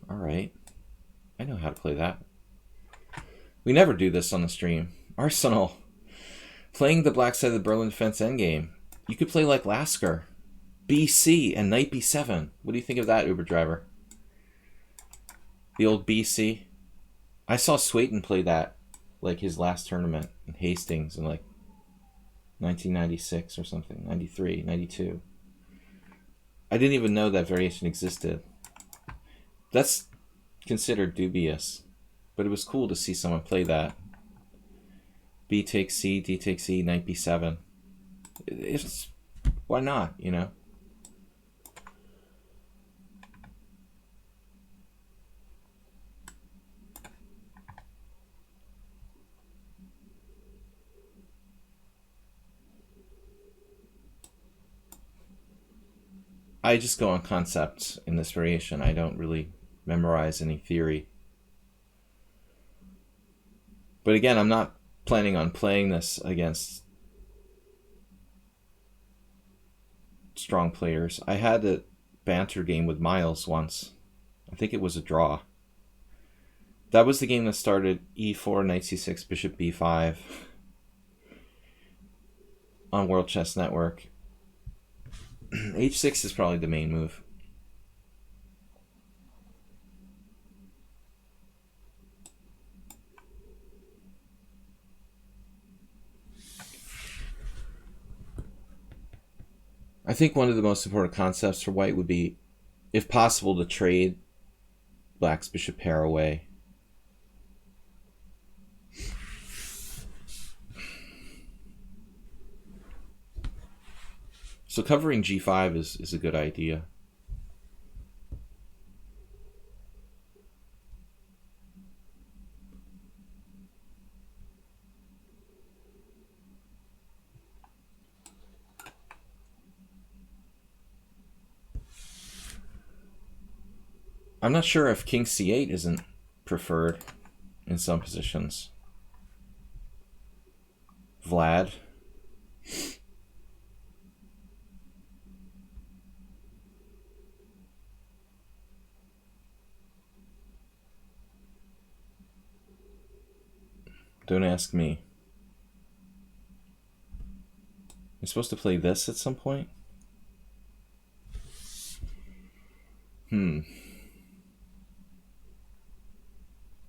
Alright. I know how to play that. We never do this on the stream. Arsenal. Playing the black side of the Berlin defense endgame. You could play like Lasker. BC and knight B7. What do you think of that, Uber driver? The old BC. I saw Swayton play that, like his last tournament in Hastings in like 1996 or something. 93, 92. I didn't even know that variation existed. That's considered dubious, but it was cool to see someone play that. B takes C, D takes E, knight B7. It's, why not, you know? I just go on concepts in this variation. I don't really memorize any theory. But again, I'm not planning on playing this against strong players. I had a banter game with Miles once. I think it was a draw. That was the game that started E4, knight C6, bishop B5 on World Chess Network. H6 is probably the main move. I think one of the most important concepts for white would be, if possible, to trade black's bishop pair away. So covering G5 is a good idea. I'm not sure if king c8 isn't preferred in some positions. Vlad. Don't ask me. You're supposed to play this at some point?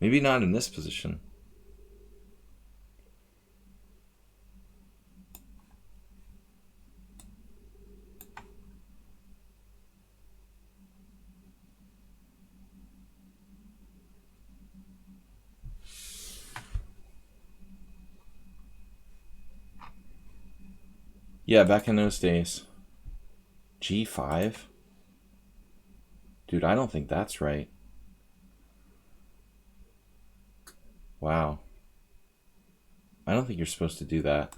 Maybe not in this position. Yeah, back in those days. G5? Dude, I don't think that's right. Wow. I don't think you're supposed to do that.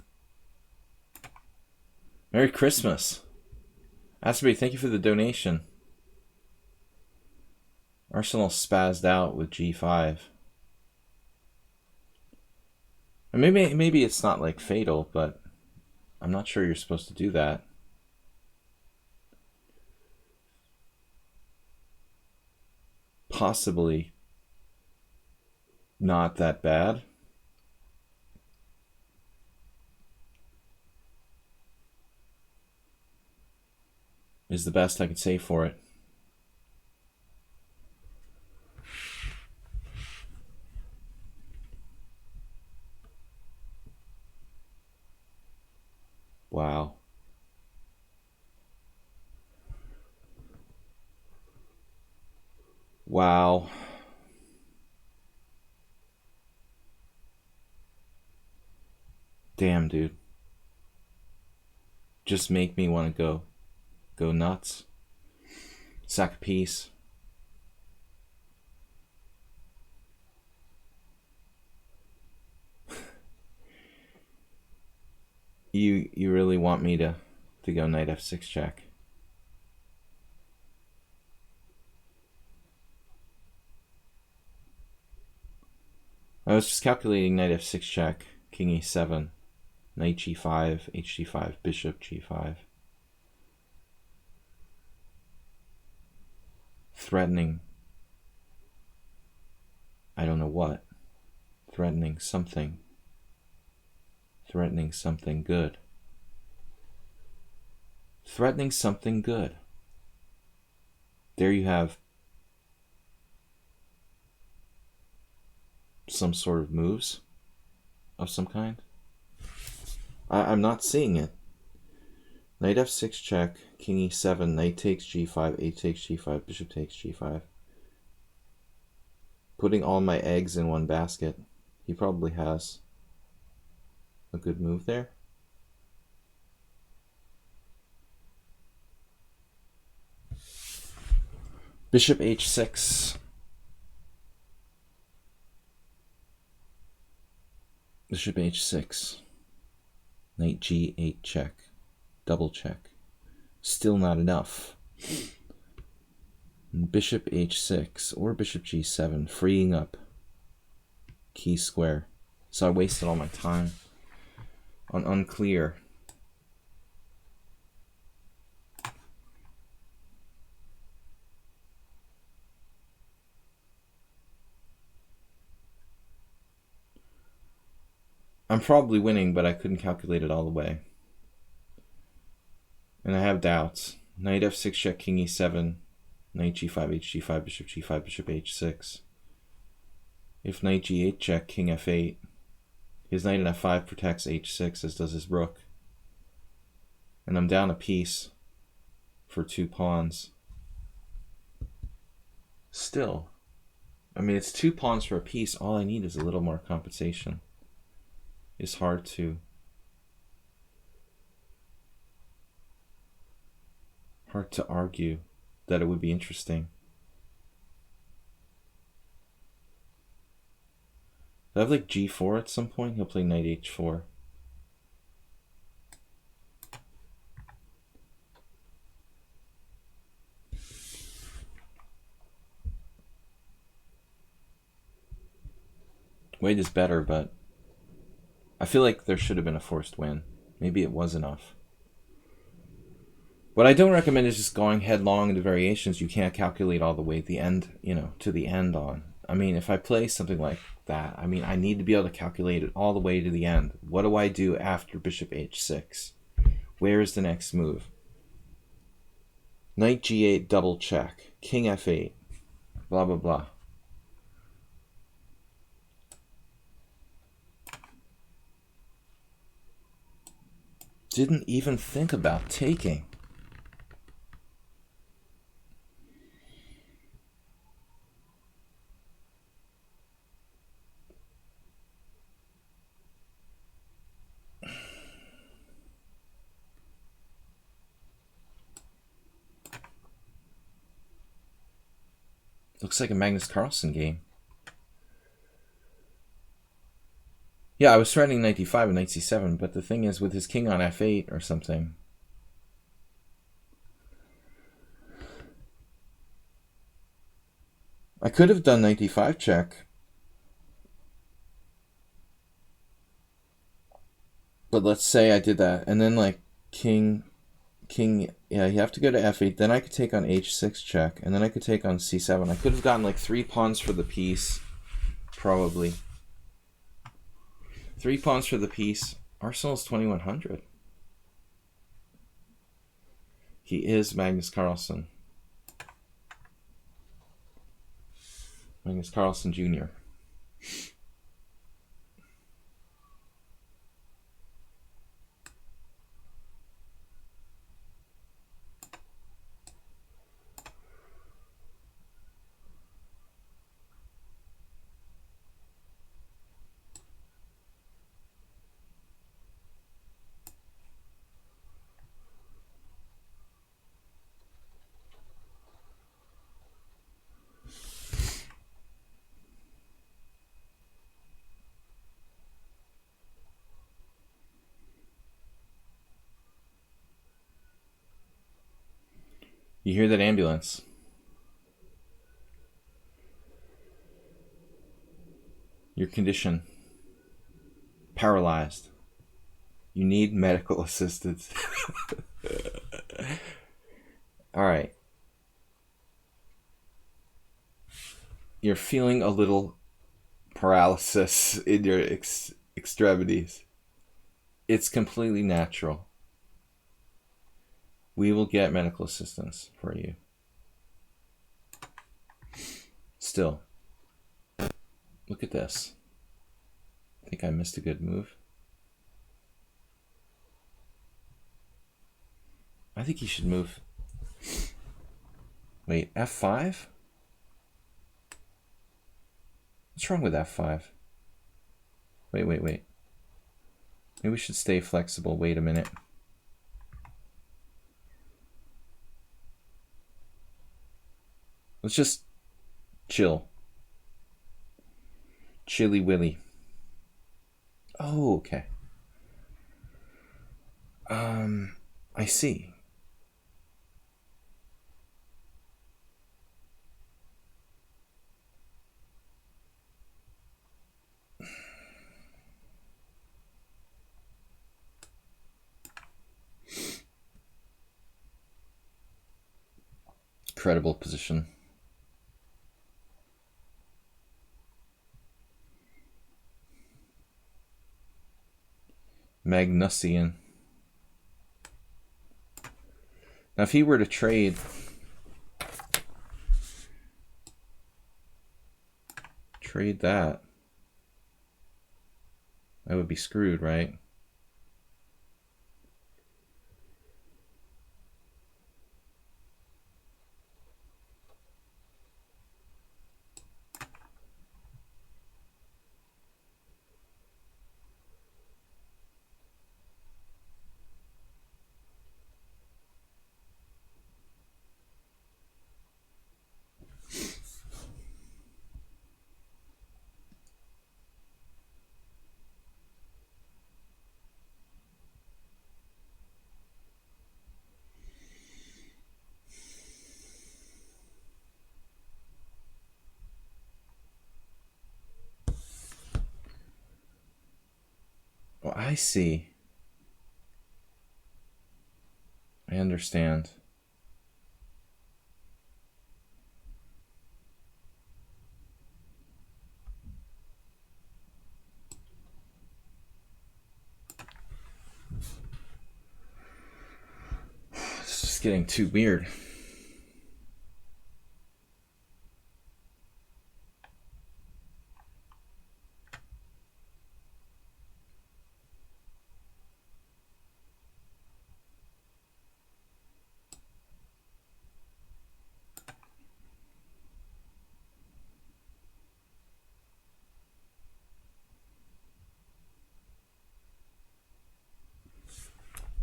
Merry Christmas. Asbury, thank you for the donation. Arsenal spazzed out with G5. And maybe it's not like fatal, but I'm not sure you're supposed to do that. Possibly not that bad. Is the best I can say for it. Wow. Wow. Damn, dude. Just make me want to go nuts. Sack a piece. You really want me to go knight f6 check? I was just calculating knight f6 check, king e7, knight g5, hg5, bishop g5. Threatening. I don't know what. Threatening something. Threatening something good. Threatening something good. There you have some sort of moves of some kind. I'm not seeing it. Knight f6 check, king e7, knight takes g5, a takes g5, bishop takes g5. Putting all my eggs in one basket. He probably has a good move there. Bishop h6. Bishop h6. Knight g8 check. Double check. Still not enough. Bishop h6 or bishop g7, freeing up key square. So I wasted all my time on unclear. I'm probably winning, but I couldn't calculate it all the way. And I have doubts. Knight f6 check, king e7, knight g5, hg5, bishop g5, bishop h6. If knight g8 check, king f8, his knight in f5 protects h6, as does his rook. And I'm down a piece for 2 pawns. Still, I mean, it's 2 pawns for a piece. All I need is a little more compensation. It's hard to argue that it would be interesting. I have like g4 at some point. He'll play knight h4. White is better, but I feel like there should have been a forced win. Maybe it was enough. What I don't recommend is just going headlong into variations you can't calculate all the way at the end, to the end on. I mean, if I play something like that, I mean, I need to be able to calculate it all the way to the end. What do I do after bishop h6? Where is the next move? Knight g8 double check. King f8. Blah, blah, blah. Didn't even think about taking. Looks like a Magnus Carlsen game. Yeah, I was threatening knight d5 and knight c7, but the thing is, with his king on f8 or something, I could have done knight d5 check. But let's say I did that, and then like king, yeah, you have to go to f8, then I could take on h6 check, and then I could take on c7. I could have gotten like 3 pawns for the piece, probably. 3 pawns for the piece. Arsenal's 2100. He is Magnus Carlsen. Magnus Carlsen Jr. You hear that ambulance? Your condition. Paralyzed. You need medical assistance. All right. You're feeling a little paralysis in your extremities. It's completely natural. We will get medical assistance for you. Still, look at this. I think I missed a good move. I think he should move. Wait, f5? What's wrong with f5? Wait. Maybe we should stay flexible. Wait a minute. Let's just chill. Chilly willy. Oh, okay. I see. Incredible position. Magnusian. Now, if he were to trade that, I would be screwed, right? I see. I understand. It's just getting too weird.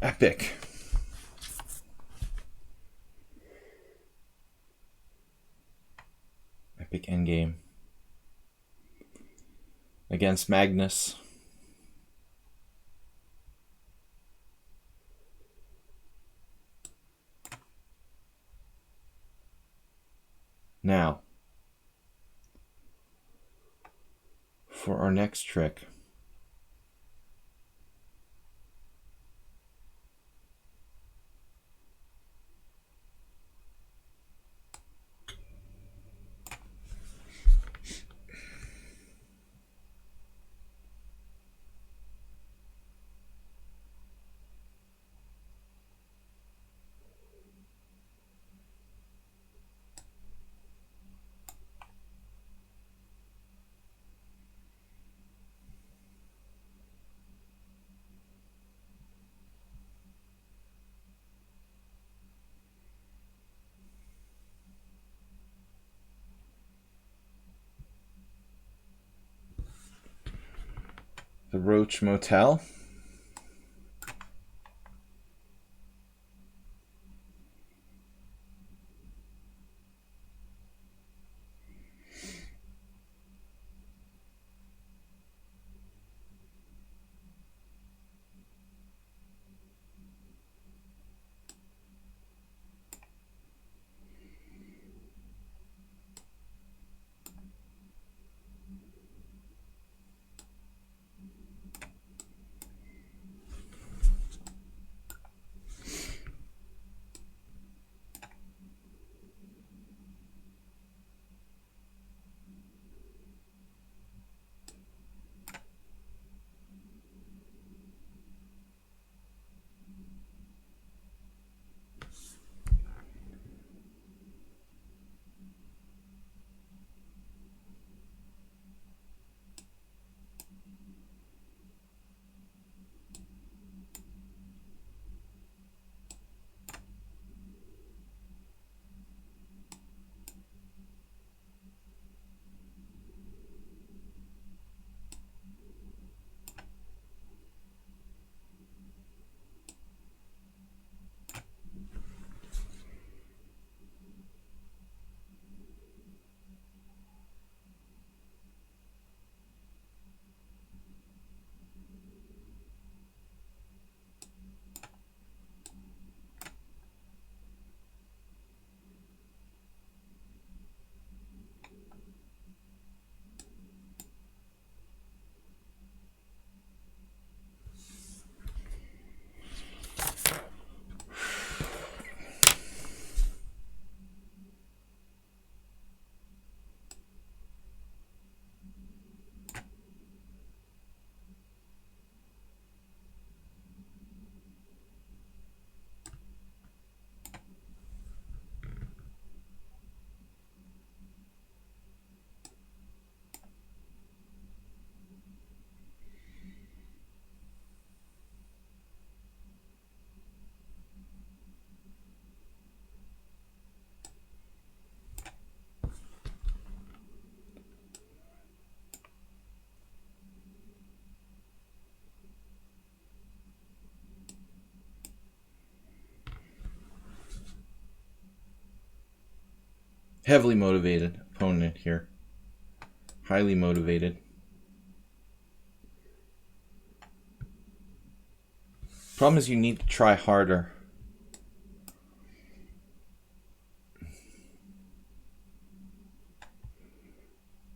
Epic. Epic endgame. Against Magnus. Now, for our next trick. The Roach Motel. Heavily motivated opponent here. Highly motivated. Problem is you need to try harder.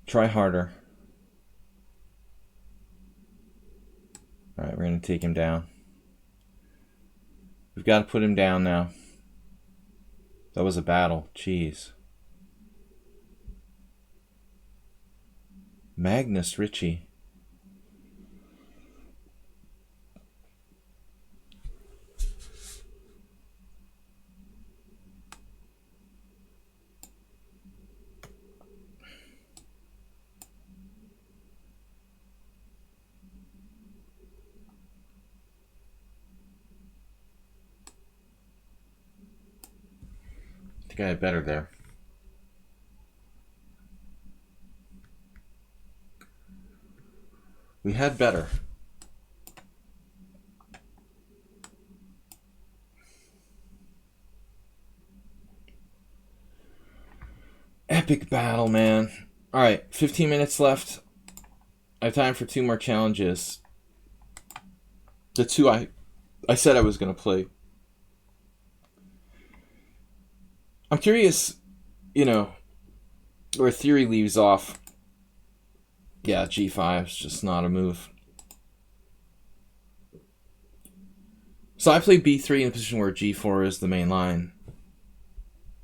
Try harder. Alright, we're going trying to take him down. We've got to put him down now. That was a battle. Jeez. Magnus Ritchie. I think I had better there. We had better. Epic battle, man. Alright, 15 minutes left. I have time for 2 more challenges. The 2 I said I was going to play. I'm curious, where theory leaves off. Yeah, G5 is just not a move. So I played B3 in a position where G4 is the main line.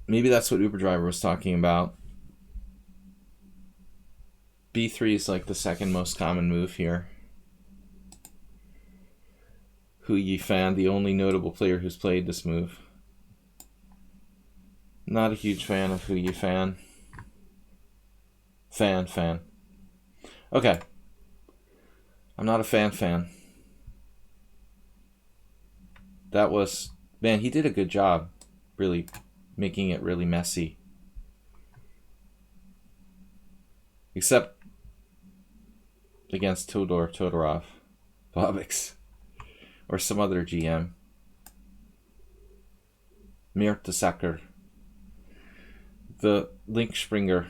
Maybe that's what Uber Driver was talking about. B3 is like the second most common move here. Hu Yifan, the only notable player who's played this move. Not a huge fan of Hu Yifan. Fan. Okay. I'm not a fan. That was... Man, he did a good job. Really making it really messy. Except against Todorov, Bobix, or some other GM. Mertesacker. The Link Springer.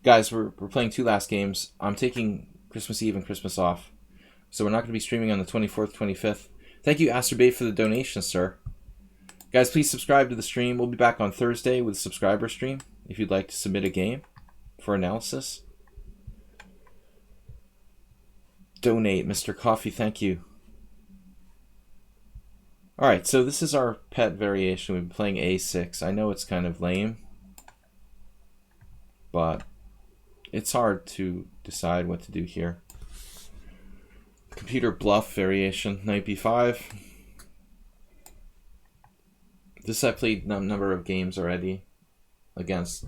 Guys, we're playing 2 last games. I'm taking Christmas Eve and Christmas off. So we're not going to be streaming on the 24th, 25th. Thank you, Asterbait, for the donation, sir. Guys, please subscribe to the stream. We'll be back on Thursday with a subscriber stream if you'd like to submit a game for analysis. Donate, Mr. Coffee, thank you. Alright, so this is our pet variation. We've been playing A6. I know it's kind of lame, but it's hard to decide what to do here. Computer bluff variation, knight b5. This I played a number of games already against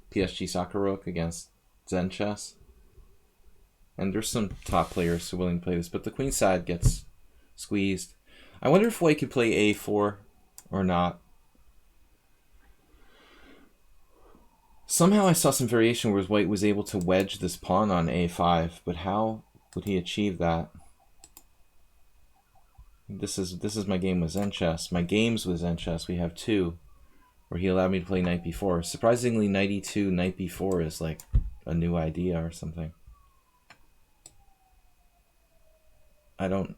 PSG Soccer Rook, against Zen Chess. And there's some top players who are willing to play this, but the queen side gets squeezed. I wonder if White could play a4 or not. Somehow I saw some variation where White was able to wedge this pawn on a5, but how would he achieve that? This is my game with Zen Chess. My games with Zen Chess, we have 2, where he allowed me to play knight b4. Surprisingly, knight e2, knight b4 is like a new idea or something. I don't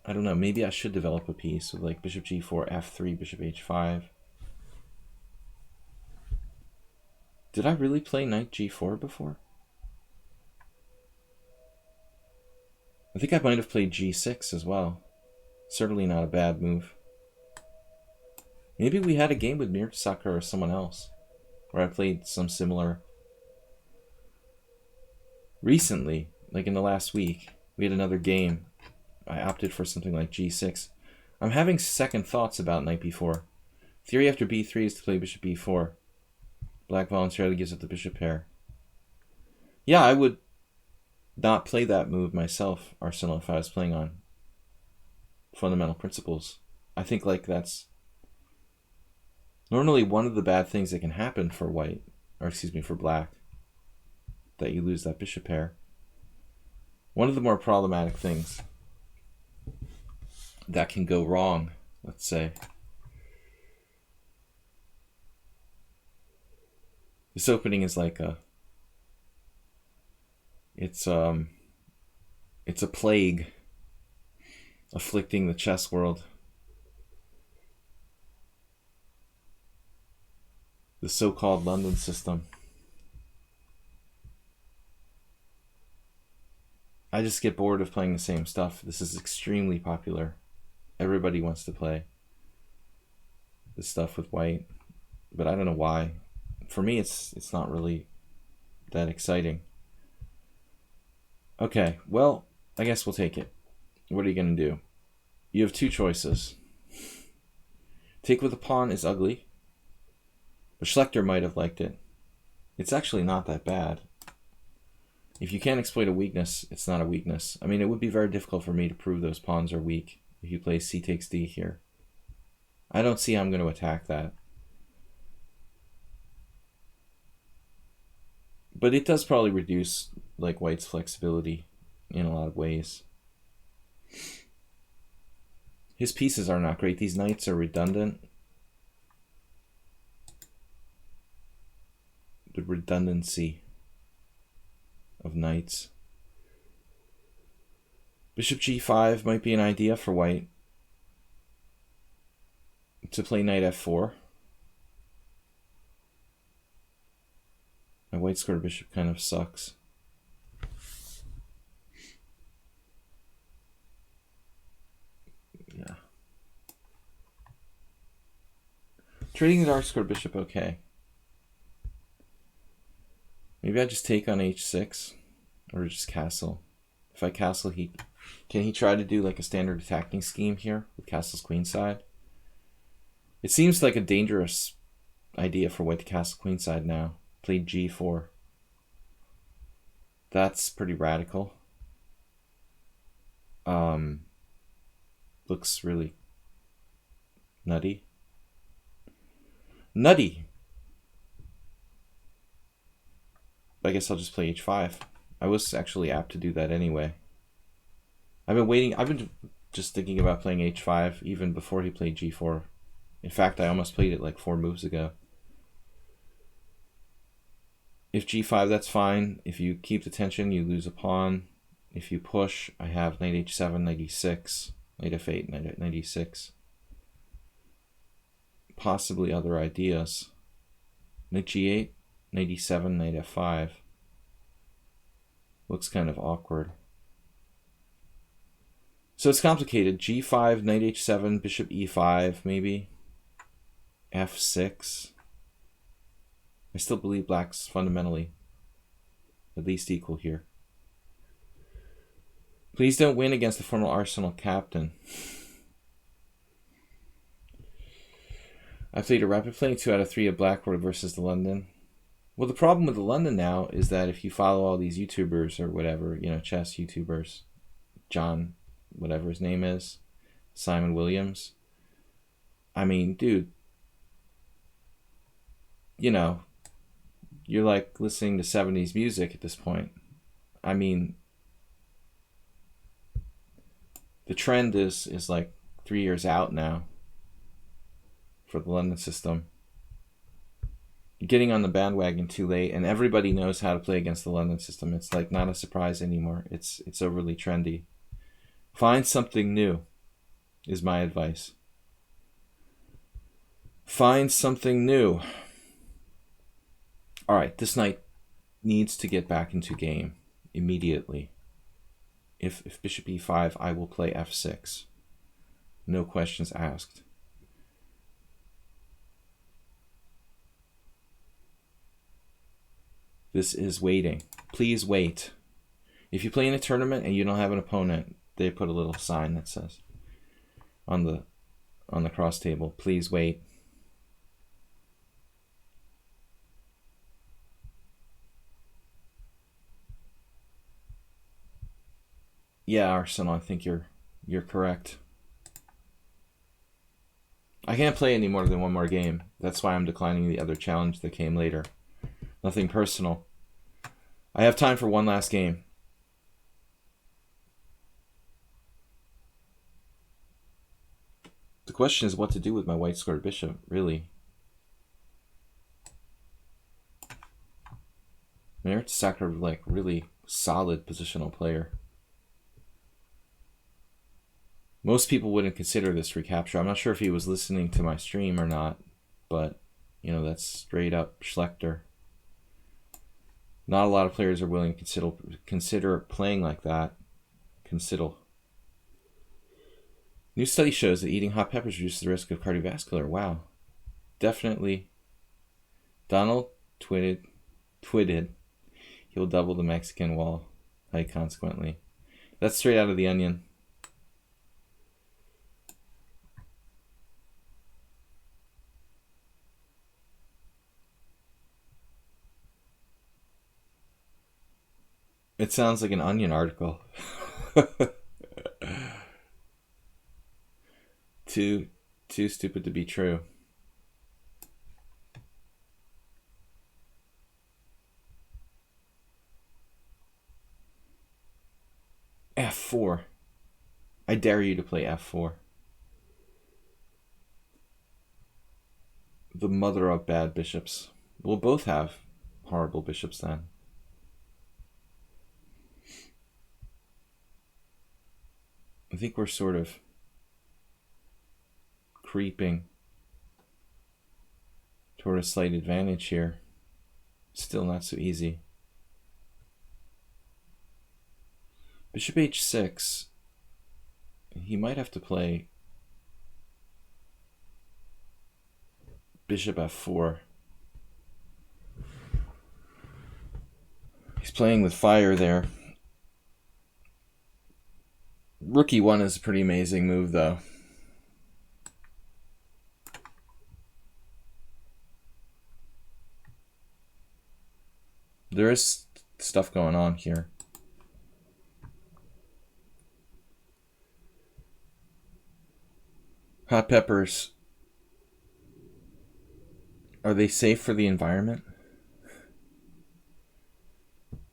know. Maybe I should develop a piece with like bishop g4, f3, bishop h5. Did I really play knight g4 before? I think I might have played g6 as well. Certainly not a bad move. Maybe we had a game with Mertesacker or someone else where I played some similar. Recently, like in the last week, we had another game. I opted for something like g6. I'm having second thoughts about knight b4. Theory after b3 is to play bishop b4. Black voluntarily gives up the bishop pair. Yeah, I would not play that move myself, Arsenal, if I was playing on fundamental principles. I think like that's normally one of the bad things that can happen for white, or excuse me, for black, that you lose that bishop pair. One of the more problematic things that can go wrong, let's say. This opening is like it's a plague afflicting the chess world. The so-called London system. I just get bored of playing the same stuff. This is extremely popular. Everybody wants to play this stuff with white, but I don't know why. For me, it's not really that exciting. Okay, well, I guess we'll take it. What are you going to do? You have two choices. Take with a pawn is ugly, but Schlechter might have liked it. It's actually not that bad. If you can't exploit a weakness, it's not a weakness. I mean, it would be very difficult for me to prove those pawns are weak if you play c takes d here. I don't see how I'm going to attack that. But it does probably reduce like white's flexibility in a lot of ways. His pieces are not great. These knights are redundant. The redundancy of knights. Bishop g5 might be an idea for white to play knight f4. My white square bishop kind of sucks. Yeah. Trading the dark square bishop, okay. Maybe I just take on h6 or just castle. If I castle, can he try to do like a standard attacking scheme here with castle's queenside? It seems like a dangerous idea for white to castle queenside now. Played g4. That's pretty radical. Looks really nutty. Nutty! I guess I'll just play h5. I was actually apt to do that anyway. I've been just thinking about playing h5 even before he played g4. In fact, I almost played it like 4 moves ago. If g5, that's fine. If you keep the tension, you lose a pawn. If you push, I have knight h7, knight e6, knight f8, knight e6. Possibly other ideas. Knight g8, knight e7, knight f5. Looks kind of awkward. So it's complicated. g5, knight h7, bishop e5, maybe. f6. I still believe black's fundamentally at least equal here. Please don't win against the former Arsenal captain. I played a rapid playing 2 out of 3 of Blackboard versus the London. Well, the problem with the London now is that if you follow all these YouTubers or whatever, you know, chess YouTubers, John, whatever his name is, Simon Williams. I mean, dude, you know, you're like listening to 70s music at this point. I mean, the trend is like 3 years out now for the London system. You're getting on the bandwagon too late, and everybody knows how to play against the London system. It's like not a surprise anymore. It's overly trendy. Find something new is my advice. Find something new. All right, this knight needs to get back into game immediately. If bishop e5, I will play f6. No questions asked. This is waiting. Please wait. If you play in a tournament and you don't have an opponent, they put a little sign that says on the cross table, please wait. Yeah, Arsenal, I think you're correct. I can't play any more than one more game. That's why I'm declining the other challenge that came later. Nothing personal. I have time for one last game. The question is what to do with my white squared bishop, really. Mertesacker, like, really solid positional player. Most people wouldn't consider this recapture. I'm not sure if he was listening to my stream or not, but, you know, that's straight up Schlechter. Not a lot of players are willing to consider playing like that. Consider. New study shows that eating hot peppers reduces the risk of cardiovascular. Wow. Definitely. Donald tweeted he'll double the Mexican wall height consequently. That's straight out of The Onion. It sounds like an Onion article. Too stupid to be true. F4. I dare you to play F4. The mother of bad bishops. We'll both have horrible bishops then. I think we're sort of creeping toward a slight advantage here. Still not so easy. Bishop h6. He might have to play bishop f4. He's playing with fire there. Rook e1 is a pretty amazing move, though. There is stuff going on here. Hot peppers. Are they safe for the environment?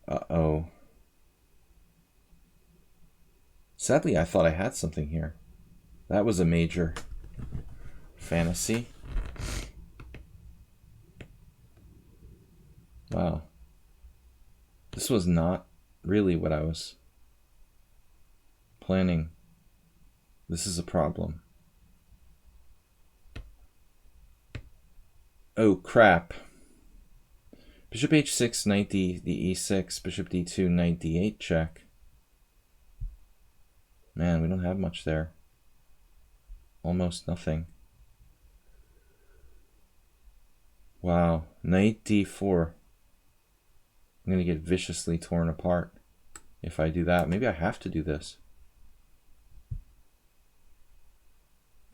Uh-oh. Sadly, I thought I had something here. That was a major fantasy. Wow. This was not really what I was planning. This is a problem. Oh, crap. Bishop h6, knight the e6, bishop d2, knight d8 check. Man, we don't have much there. Almost nothing. Wow, knight d4. I'm going to get viciously torn apart if I do that. Maybe I have to do this.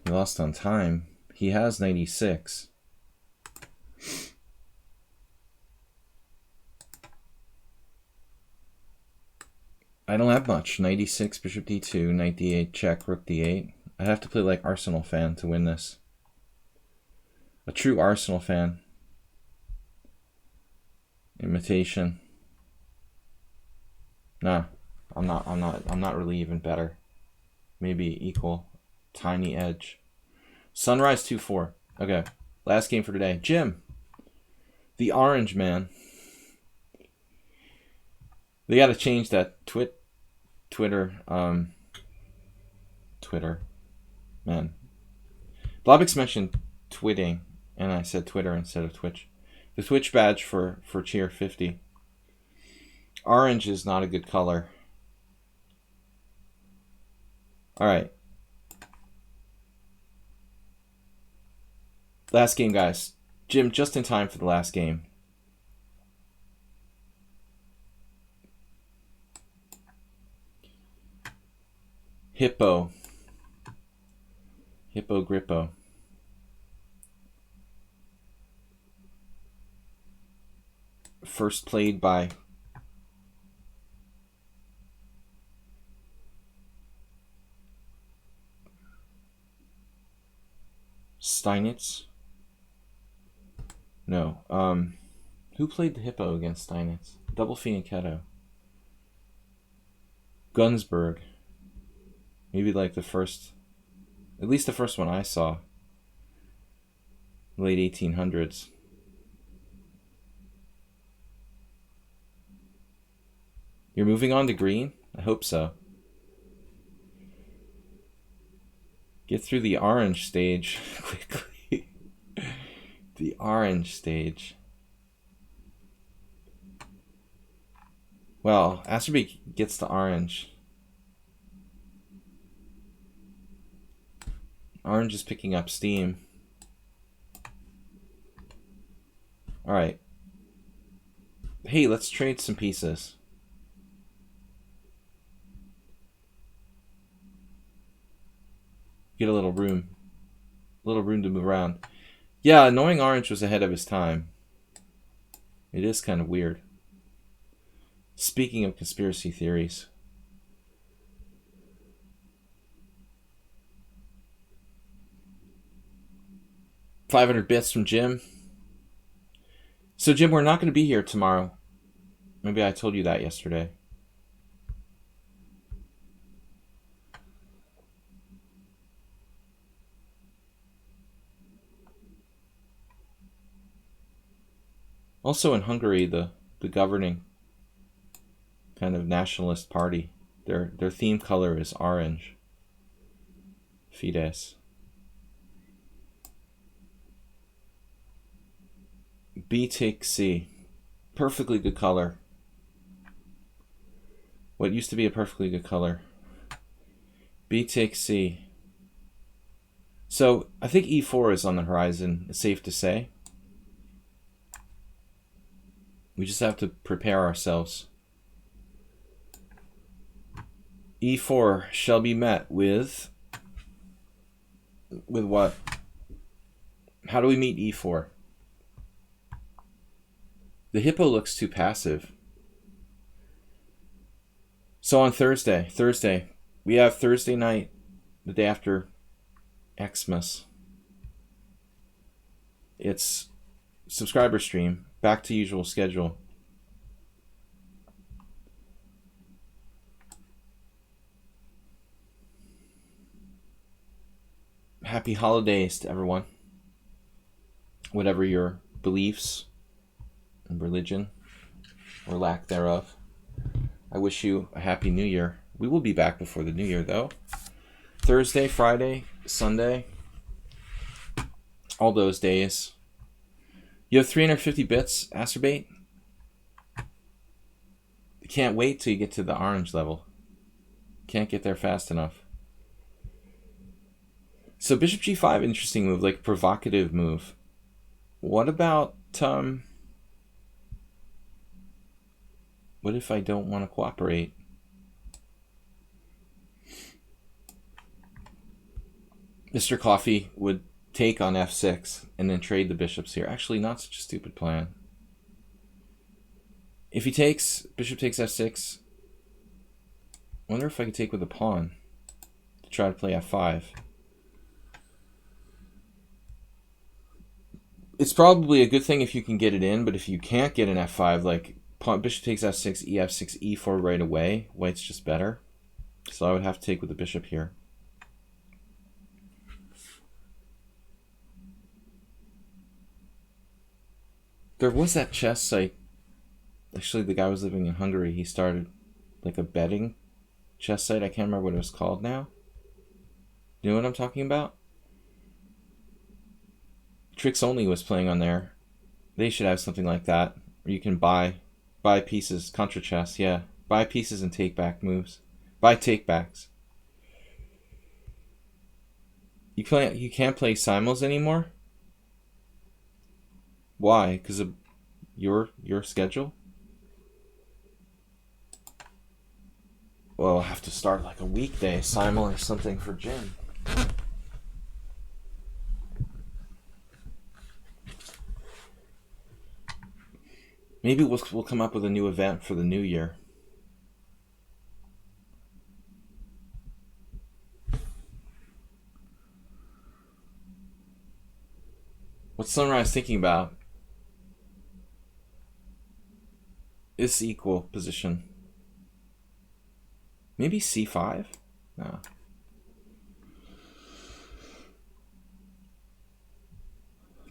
He lost on time. He has knight e6. I don't have much. Knight e6, bishop d2, knight d8, check, rook d8. I have to play like Arsenal fan to win this. A true Arsenal fan. Imitation. Nah, I'm not really even better. Maybe equal. Tiny edge. Sunrise 2-4. Okay. Last game for today. Jim. The orange man. They got to change that Twitter. Man. Blobix mentioned twitting, and I said Twitter instead of Twitch. The Twitch badge for Cheer 50. Orange is not a good color. Alright. Last game, guys. Jim, just in time for the last game. Hippo. Hippo Grippo. First played by Steinitz. No. Who played the Hippo against Steinitz? Double Fianchetto. Gunsberg. Maybe like the first, at least the first one I saw. Late 1800s. You're moving on to green? I hope so. Get through the orange stage quickly. The orange stage. Well, Asterbeek gets to orange. Orange is picking up steam. All right. Hey, let's trade some pieces. Get a little room. A little room to move around. Yeah, annoying Orange was ahead of his time. It is kind of weird. Speaking of conspiracy theories. $500 bits from Jim. So, Jim, we're not going to be here tomorrow. Maybe I told you that yesterday. Also in Hungary, the governing kind of nationalist party, their theme color is orange. Fidesz. B takes C. Perfectly good color. What used to be a perfectly good color. B takes C. So I think E4 is on the horizon, it's safe to say. We just have to prepare ourselves. E4 shall be met with what? How do we meet E4? The hippo looks too passive. So on Thursday, we have Thursday night, the day after Xmas. It's subscriber stream, back to usual schedule. Happy holidays to everyone. Whatever your beliefs and religion or lack thereof. I wish you a happy new year. We will be back before the new year though. Thursday, Friday, Sunday. All those days. You have 350 bits, Acerbate? Can't wait till you get to the orange level. Can't get there fast enough. So bishop g5, interesting move, like provocative move. What about, what if I don't want to cooperate? Mr. Coffee would take on f6 and then trade the bishops here. Actually, not such a stupid plan. If he takes, bishop takes f6. I wonder if I could take with a pawn to try to play f5. It's probably a good thing if you can get it in, but if you can't get an f5, like pawn, bishop takes f6, ef6, e4 right away, white's just better. So I would have to take with the bishop here. There was that chess site. Actually, the guy was living in Hungary. He started like a betting chess site. I can't remember what it was called now. You know what I'm talking about? Tricks Only was playing on there. They should have something like that where you can buy pieces, contra chess, yeah. Buy pieces and take back moves. Buy takebacks. You can't play simul's anymore? Why? Because of your schedule? Well, I'll have to start like a weekday simul or something for Jim. Maybe we'll come up with a new event for the new year. What's Sunrise thinking about? Is equal position. Maybe c5? No.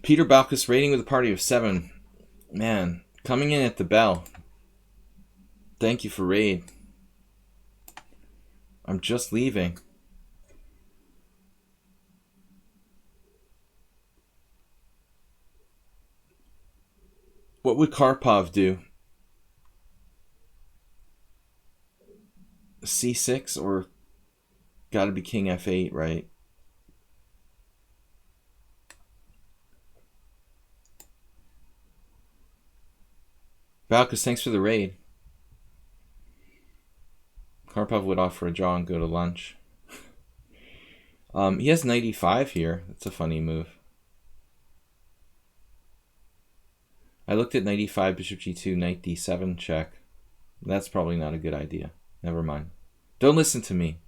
Peter Balkus rating with a party of 7. Man, coming in at the bell. Thank you for raid. I'm just leaving. What would Karpov do? C6 or gotta be king f8, right? Balkus, thanks for the raid. Karpov would offer a draw and go to lunch. He has knight e5 here. That's a funny move. I looked at knight e5, bishop g2, knight d7 check. That's probably not a good idea. Never mind. Don't listen to me.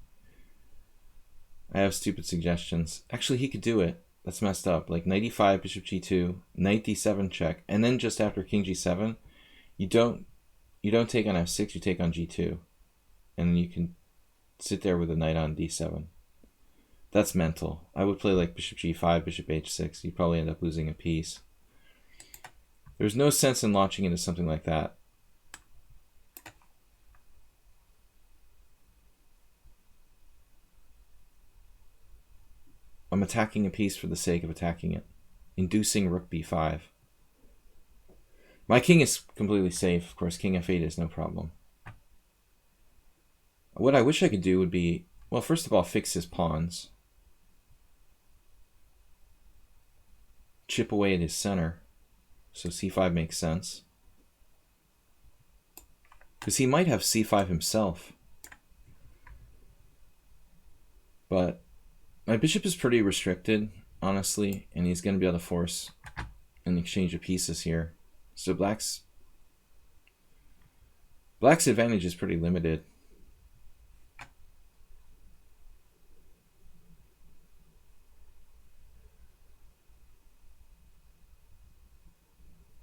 I have stupid suggestions. Actually, he could do it. That's messed up. Like knight e5, bishop g2, knight d7 check, and then just after king g7, you don't take on f6, you take on g2, and you can sit there with a knight on d7. That's mental. I would play like bishop g5, bishop h6. You'd probably end up losing a piece. There's no sense in launching into something like that. I'm attacking a piece for the sake of attacking it. Inducing rook b5. My king is completely safe. Of course, king f8 is no problem. What I wish I could do would be, well, first of all, fix his pawns. Chip away at his center. So c5 makes sense. Because he might have c5 himself. But my bishop is pretty restricted, honestly, and he's going to be able to force an exchange of pieces here. So black's advantage is pretty limited.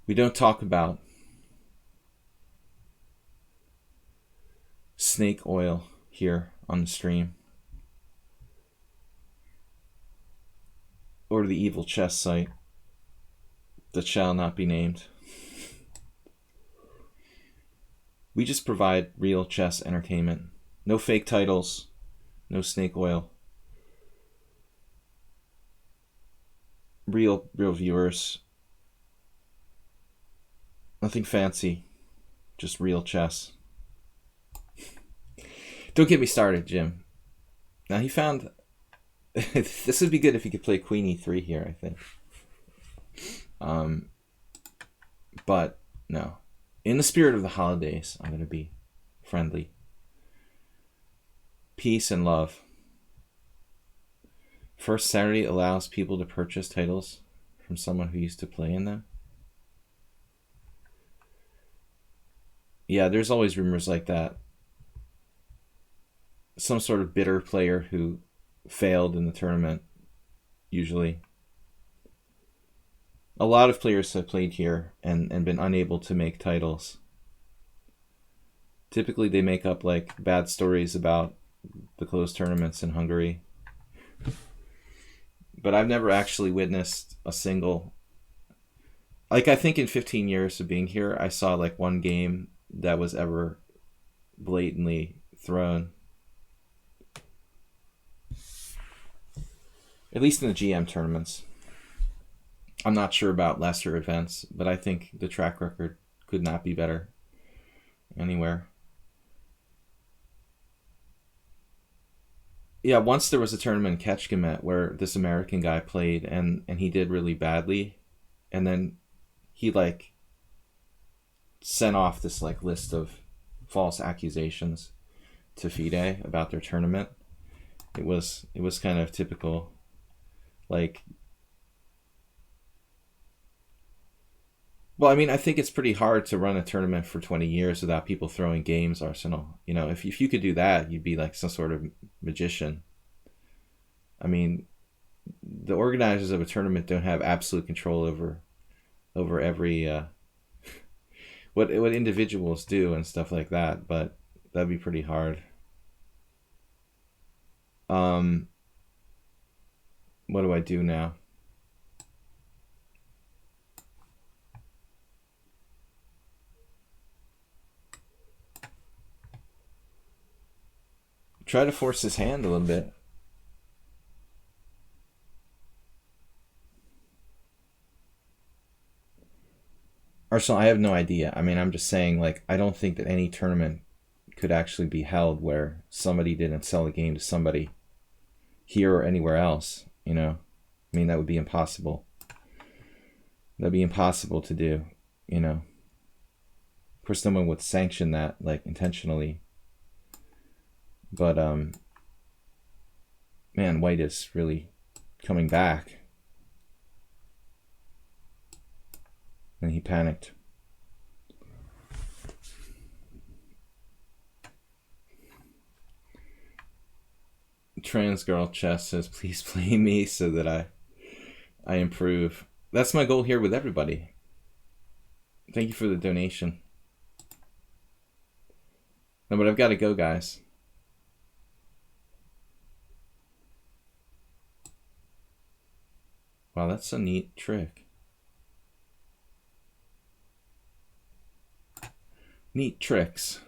We don't talk about snake oil here on the stream. Or the evil chess site that shall not be named. We just provide real chess entertainment. No fake titles, no snake oil. Real viewers. Nothing fancy, just real chess. Don't get me started, Jim. Now he found... this would be good if he could play queen e3 here, I think. But no. In the spirit of the holidays, I'm going to be friendly. Peace and love. First Saturday allows people to purchase titles from someone who used to play in them. Yeah, there's always rumors like that. Some sort of bitter player who failed in the tournament, usually. A lot of players have played here and been unable to make titles. Typically they make up like bad stories about the closed tournaments in Hungary. But I've never actually witnessed a single... Like, I think in 15 years of being here, I saw like one game that was ever blatantly thrown. At least in the GM tournaments. I'm not sure about lesser events, but I think the track record could not be better anywhere. Yeah, once there was a tournament in Ketchkemet where this American guy played and he did really badly, and then he like sent off this like list of false accusations to FIDE about their tournament. It was kind of typical. Like, well, I mean, I think it's pretty hard to run a tournament for 20 years without people throwing games, Arsenal. You know, if you could do that, you'd be like some sort of magician. I mean, the organizers of a tournament don't have absolute control over every what individuals do and stuff like that, but that'd be pretty hard. What do I do now? Try to force his hand a little bit. Arsenal, I have no idea. I mean, I'm just saying, like, I don't think that any tournament could actually be held where somebody didn't sell a game to somebody here or anywhere else, you know? I mean, that would be impossible. That'd be impossible to do, you know? Of course, no one would sanction that, like, intentionally. But, man, white is really coming back. And he panicked. Trans Girl Chess says, please play me so that I improve. That's my goal here with everybody. Thank you for the donation. No, but I've got to go, guys. Wow, that's a neat trick. Neat tricks.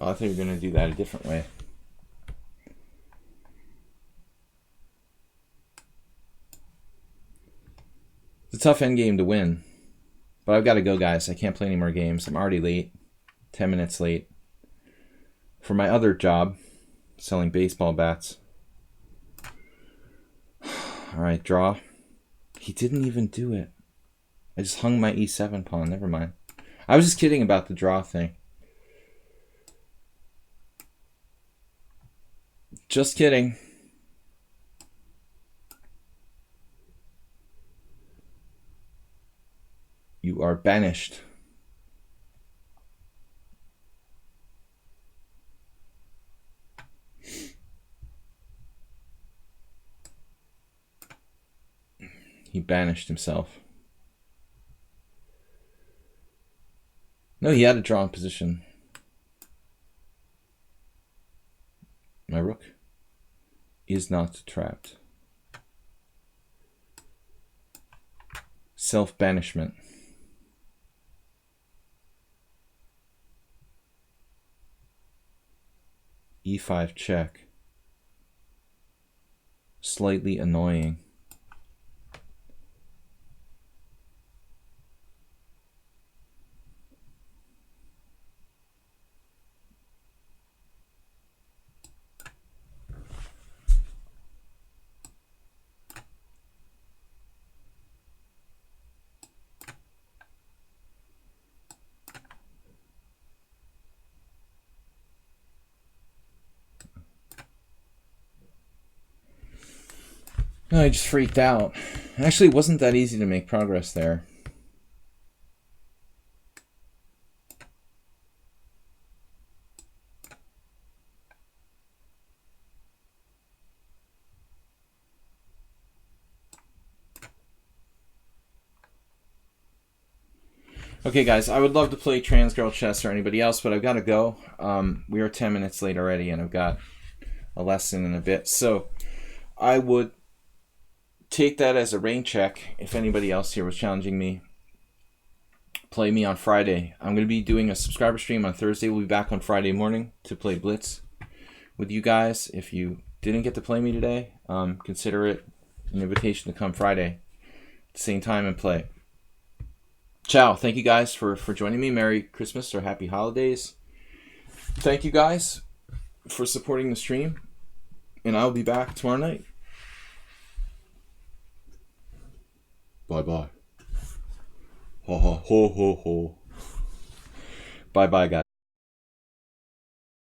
Oh, I thought you were going to do that a different way. It's a tough endgame to win. But I've got to go, guys. I can't play any more games. I'm already late. 10 minutes late. For my other job, selling baseball bats. Alright, draw. He didn't even do it. I just hung my e7 pawn. Never mind. I was just kidding about the draw thing. Just kidding. You are banished. He banished himself. No, he had a drawn position. My rook is not trapped. Self-banishment. E5 check. Slightly annoying. No, I just freaked out. Actually, it wasn't that easy to make progress there. Okay, guys, I would love to play Trans Girl Chess or anybody else, but I've got to go. We are 10 minutes late already, and I've got a lesson in a bit. So I would take that as a rain check. If anybody else here was challenging me, play me on Friday. I'm going to be doing a subscriber stream on Thursday. We'll be back on Friday morning to play Blitz with you guys. If you didn't get to play me today, consider it an invitation to come Friday at the same time and play. Ciao. Thank you guys for joining me. Merry Christmas or Happy Holidays. Thank you guys for supporting the stream. And I'll be back tomorrow night. Bye-bye. Ho, ho, ho, ho, ho. Bye-bye, guys.